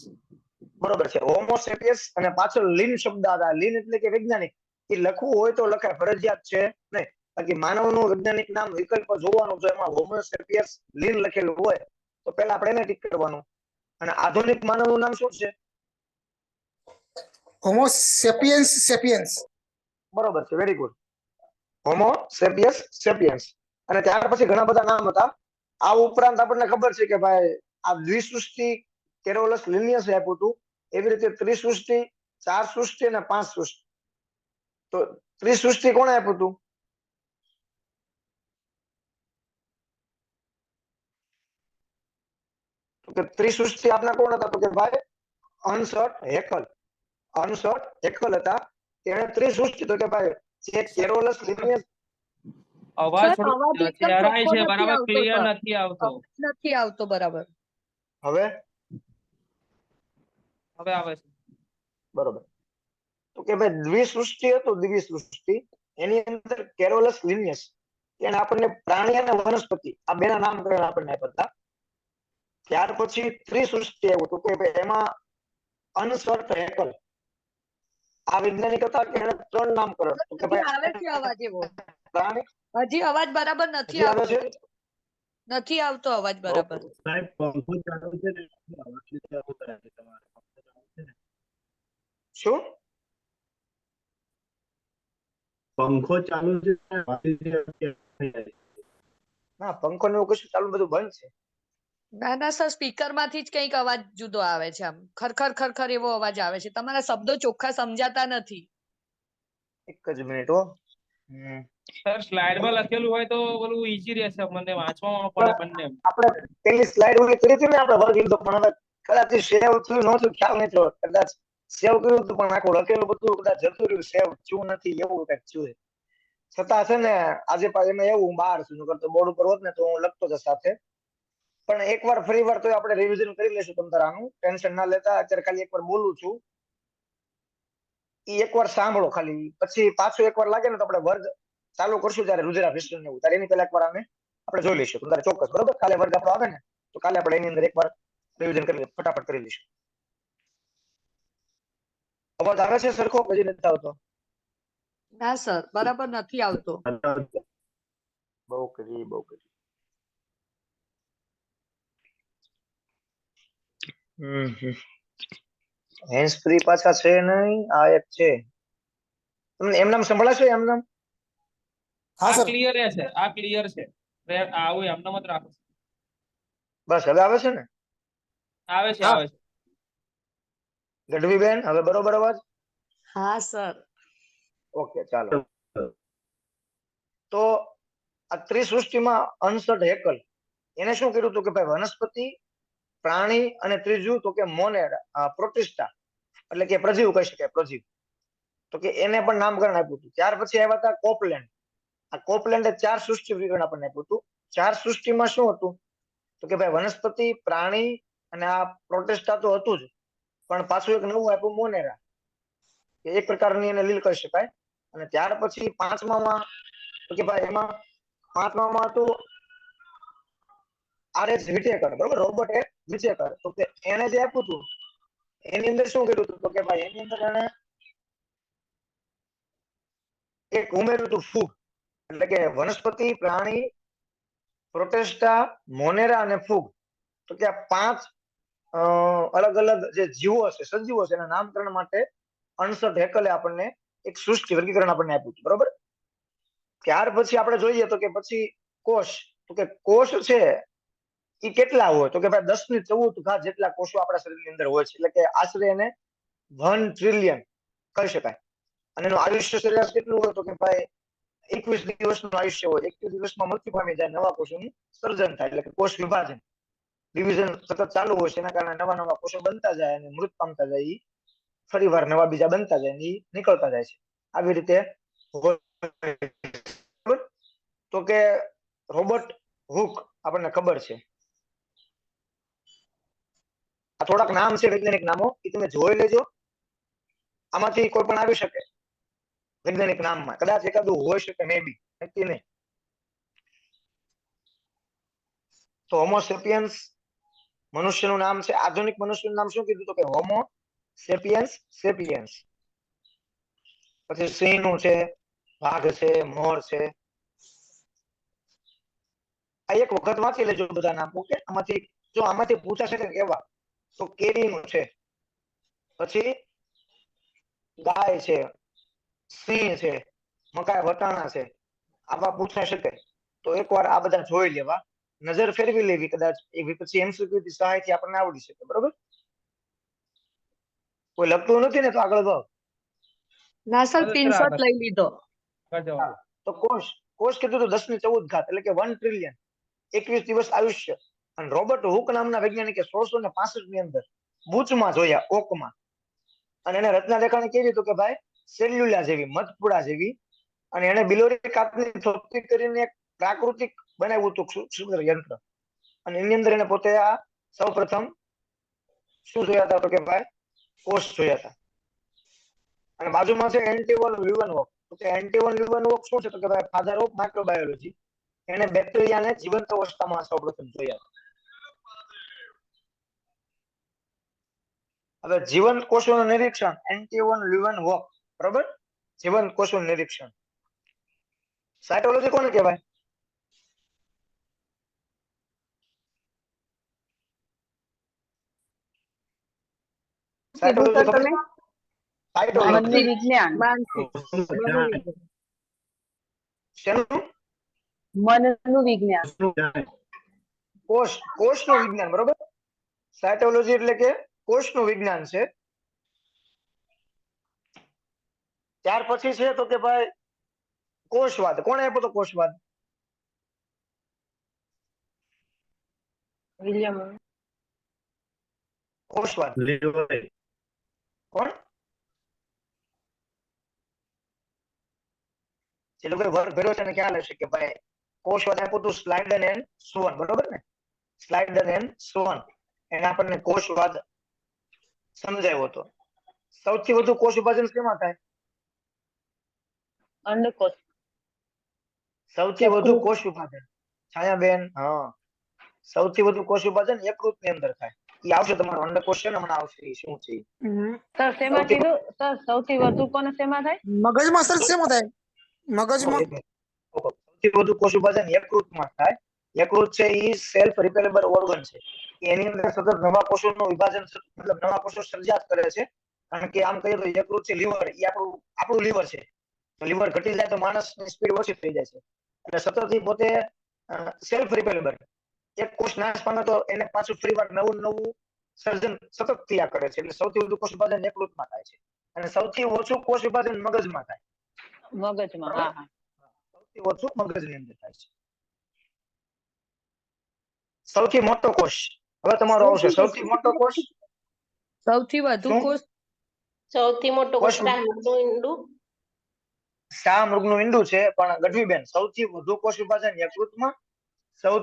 બરોબર છે, હોમો સેપિયસ. અને પાછળ લીન શબ્દ હતા. લીન એટલે કે વૈજ્ઞાનિક. એ લખવું હોય તો લખાય, ફરજિયાત છે નહીં. બાકી માનવનું વૈજ્ઞાનિક નામ વિકલ્પ જોવાનું, જો એમાં હોમો સેપિયસ લીન લખેલું હોય તો પહેલા આપણે એને ટીક કરવાનું. અને આધુનિક માનવનું નામ શું છે? હોમો સેપિયન્સ સેપિયન્સ. બરોબર છે, વેરી ગુડ. હોમો સેપિયસ સેપિયન્સ. અને ત્યાર પછી ઘણા બધા નામ હતા. આ ઉપરાંત આપણને ખબર છે કે ભાઈ આ દ્વિસૃષ્ટિ કેરોલસ લિનિયસ આપ્યું હતું. એવી રીતે ત્રિસૃષ્ટિ, 4 સૃષ્ટિ અને 5 સૃષ્ટિ. તો ત્રિસૃષ્ટિ કોણે આપ્યું હતું? તો કે ત્રિસૃષ્ટિ આપના કોણ હતા? તો કે ભાઈ અનસટ હેકલ. અનસટ હેકલ હતા. તેણે ત્રિસૃષ્ટિ, તો કે ભાઈ જે કેરોલસ લિનિયસ. અવાજ સર, અવાજ થોડો એકદમ ચહેરાય ચોખ્ખો છે, નથી બરાબર આવતો, ક્લિયર સર. નથી આવતો। અવાજ નથી આવતો બરાબર. હવે હવે આવે છે। બરોબર. તો કે ભાઈ દ્વિસૃષ્ટિ હતું, દ્વિસૃષ્ટિ. એની અંદર કેરોલસ લિનિયસ એને આપણને પ્રાણી અને વનસ્પતિ આ બેના નામકરણ આપણને આપ્યા હતા. ત્યાર પછી ત્રિસૃષ્ટિ આવ્યું તો કે ભાઈ એમાં અનસર્ટ હેકલ આ વૈજ્ઞાનિક હતા કે એને 3 નામકરણ તો કે હજી આવે ભાઈ છે અવાજ એવો પ્રાણી હજી અવાજ બરાબર નથી હજી આવે આવતો છે નથી આવતો અવાજ બરાબર શું ના પંખો ને એવું કશું ચાલુ બધું બંધ છે ના ના સર સ્પીકર માંથી જ કંઈક અવાજ જુદો આવે છે આમ ખરખર ખરખર એવો અવાજ આવે છે તમારા શબ્દો ચોખ્ખા સમજાતા નથી એક જ મિનિટ હો સર સ્લાઇડ માં લખેલું હોય તો ઓલું ઈઝી રહેશે મને વાંચવામાં પડે બંને. આપણે પેલી સ્લાઇડ ઓલી કરી હતી ને આપણે વર્ગ તો પણ હવે કદાચ સેવ થયું નહોતું ખ્યાલ નહીં થયો કદાચ સેવ કર્યું હતું પણ આખું લખેલું બધું કદાચ જતું રહ્યું સેવ થયું નથી એવું કંઈક થયું છતાં છે ને આજે પાછું એમાં એવું બહાર છું નકર તો બોર્ડ ઉપર હોત ને તો હું લખતો જ સાથે પણ એકવાર ફરી વાર તો આપણે રિવિઝન કરી લેશું તમ તારાનું ટેન્શન ના લેતા અત્યારે ખાલી એકવાર બોલું છું ઈ એકવાર સાંભળો ખાલી પછી પાછું એકવાર લાગે ને તો આપણે વર્ગ ચાલુ કરશું ત્યારે રુજિરા વિષ્ણુ ને એવું ત્યારે એની પહેલા એકવાર આપણે જોઈ લઈશું તમારે ચોક્કસ બરોબર કાલે વર્ગ આપણો આવે ને તો કાલે આપણે એની અંદર એકવાર રિવિઝન કરી ફટાફટ કરી લઈશું અવાજ આવે છે સરખો પછી નથી આવતો ના સર બરાબર નથી આવતો બહુ કરી હેન્ડ ફ્રી પાછા છે નહીં આ એક છે તમને એમ નામ સંભળાશે એમ નામ હા આ સર ક્લિયર છે આ ક્લિયર છે આવું એમને મત રાખો બસ હવે આવે છે ને આવે છે હા. આવે છે ગઢવી બેન હવે બરોબર અવાજ હા સર ઓકે ચાલો તો આ ત્રિસૃષ્ટિમાં અનસઠ હેકલ એને શું કર્યું હતું કે ભાઈ વનસ્પતિ પ્રાણી અને ત્રીજું તો કે મોનેરા પ્રોટિસ્ટા એટલે કે પ્રજીવ કહી શકાય પ્રજીવ તો કે એને પણ નામકરણ આપ્યું હતું ત્યાર પછી આવ્યા હતા કોપલેન્ડ આ કોપલેન્ડે 4 સૃષ્ટિ વિવરણ આપણને આપ્યું હતું 4 સૃષ્ટિમાં શું હતું તો કે ભાઈ વનસ્પતિ પ્રાણી અને આ પ્રોટિસ્ટા તો હતું જ પણ પાછું એક નવું આપ્યું મોનેરા કે એક પ્રકારની એને લીલ કહી શકાય અને ત્યાર પછી પાંચમામાં તો કે ભાઈ એમાં પાંચમામાં હતું આરએસ વિટેકર બરોબર રોબર્ટ એ વિટેકર તો કે એને જે આપ્યું હતું એની અંદર શું કર્યું હતું તો કે ભાઈ એની અંદર એને એક ઉમેર્યું હતું ફૂગ એટલે કે વનસ્પતિ પ્રાણી પ્રોટેસ્ટા મોનેરા અને ફૂગ તો કે આ 5 અલગ અલગ જે જીવો છે સજીવો છે એના નામકરણ માટે અનસઠ હેકલે આપણને એક સૃષ્ટિ વર્ગીકરણ આપણને આપ્યું હતું બરોબર ત્યાર પછી આપણે જોઈએ તો કે પછી કોષ તો કે કોષ છે એ કેટલા હોય તો કે ભાઈ 10 ની 14 ઘાત જેટલા કોષો આપણા શરીરની અંદર હોય છે એટલે કે આશરે એને 1 ટ્રિલિયન કહી શકાય અને એનું આયુષ્ય સરેરાશ કેટલું હોય તો કે ભાઈ 21 દિવસનું આયુષ્ય હોય 21 દિવસમાં મૃત્યુ પામી જાય નવા કોષોનું સર્જન થાય એટલે કે કોષ વિભાજન ડિવિઝન સતત ચાલુ હોય છે એના કારણે નવા કોષો બનતા જાય અને મૃત પામતા જાય ફરી વાર નવા બીજા બનતા જાય એ નીકળતા જાય છે આવી રીતે તો કે રોબર્ટ હુક આપણને ખબર છે આ થોડાક નામ છે વૈજ્ઞાનિક નામો એ તમે જોઈ લેજો આમાંથી કોઈ પણ આવી શકે વૈજ્ઞાનિક નામમાં કદાચ એકાદું હોઈ શકે મે બી નક્કી નહીં તો હોમો સેપિયન્સ મનુષ્યનું નામ છે આધુનિક મનુષ્યનું નામ શું કીધું તો કે હોમો સેપિયન્સ સેપિયન્સ પછી સિંહનું છે વાઘ છે મોર છે આ એક વખત વાંચી લેજો બધા નામ ઓકે આમાંથી પૂછાશે કે કેવા તો કેરીનું છે પછી ગાય છે સિંહ છે મકાઈ વટાણા છે આવા પૂછાઈ શકે તો એકવાર આ બધા જોઈ લેવા નજર ફેરવી લેવી કદાચ એ પછી એમસીક્યુ થી સહાયથી આપણને આવડી શકે બરોબર કોઈ લખતું નથી ને તો આગળ જાઓ ના સર સ્ક્રીનશોટ લઈ લીધો તો કોષ કીધું તો 10 ની 14 ઘાત એટલે કે 1 ટ્રિલિયન 21 દિવસ આયુષ્ય અને રોબર્ટ હુક નામના વૈજ્ઞાનિકે 1665 ની અંદર બૂચમાં જોયા ઓકમાં અને એને રચના દેખાણી કેવી તો કે ભાઈ સેલ્યુલા જેવી મધપુડા જેવી અને એને બિલોરી કાપની થોપી કરીને એક પ્રાકૃતિક બનાવ્યું હતું સુંદર યંત્ર અને એની અંદર એને પોતે આ સૌપ્રથમ શું જોયા હતા તો કે ભાઈ કોષ જોયા હતા અને બાજુમાં છે એન્ટીવન લ્યુવનવોક તો કે એન્ટીવન લ્યુવનવોક શું છે તો કે ભાઈ ફાધર ઓફ માઇક્રોબાયોલોજી એને બેક્ટેરિયાને જીવંત અવસ્થામાં સૌપ્રથમ જોયા હવે જીવંત કોષોનું નિરીક્ષણ એન્ટીવન લ્યુવનવોક બરોબર, જીવંત કોષનું નિરીક્ષણ. સાયટોલોજી કોને કહેવાય? સાયટોલોજી ખબર છે? સાયટોલોજી વિજ્ઞાન શેનું? મનનું વિજ્ઞાન કોષનું વિજ્ઞાન, બરોબર. સાયટોલોજી એટલે કે કોષનું વિજ્ઞાન છે. ત્યાર પછી છે તો કે ભાઈ કોષવાદ. કોણે આપ્યો તો કોષવાદ? વિલિયમ કોષવાદ કોણ? જે લોકો વર્ગ ભર્યો છે ને ખ્યાલ હશે કે ભાઈ કોષવાદ આપ્યું હતું સ્લાઇડન એન્ડ સોન, બરોબર ને? સ્લાઇડન એન્ડ સોન એને આપણને કોષવાદ સમજાવ્યો હતો. સૌથી વધુ કોષ વિભાજન શેમાં થાય? અંડકોષ સૌથી વધુ કોષ વિભાજન, છાયાબેન, હા, સૌથી વધુ કોષ વિભાજન યકૃતની અંદર થાય. એ આવશે તમારો અંડકોષ છે ને, હમણાં આવશે. એ શું છે? સર શેમાં કીધું સર? સૌથી વધુ કોને શેમાં થાય? મગજમાં સર શેમાં થાય? મગજમાં સૌથી વધુ કોષ વિભાજન યકૃતમાં થાય. યકૃત છે એ સેલ્ફ રિપેરેબલ ઓર્ગન છે. એની અંદર સતત નવા કોષોનું વિભાજન, મતલબ નવા કોષો સર્જાત કરે છે. કારણ કે આમ કહીએ તો યકૃત છે, લીવર, એ આપણું લીવર છે. તો લીવર ઘટી જાય તો માણસની સ્પીડ ઓછી થઈ જાય છે. એટલે સતત એ પોતે સેલ્ફ રિપેરેબલ, એક કોષ નાશ પામે તો એને પાછું ફરીવાર નવું સર્જન સતત થયા કરે છે. એટલે સૌથી વધુ કોષ વિભાજન યકૃતમાં થાય છે અને સૌથી ઓછું કોષ વિભાજન મગજમાં થાય. મગજમાં, હા હા. સૌથી ઓછું મગજની અંદર થાય છે. સૌથી મોટો કોષ હવે તમારો આવશે. સૌથી મોટો કોષ, સૌથી વધુ શું? કોષ સૌથી મોટો કોષ કોષનું ઈંડું. શાહમૃગનું ઈંડું છે, પણ ગઢવીબેન સૌથી વધુ કોષ વિભાજન યકૃતમાં, સૌથી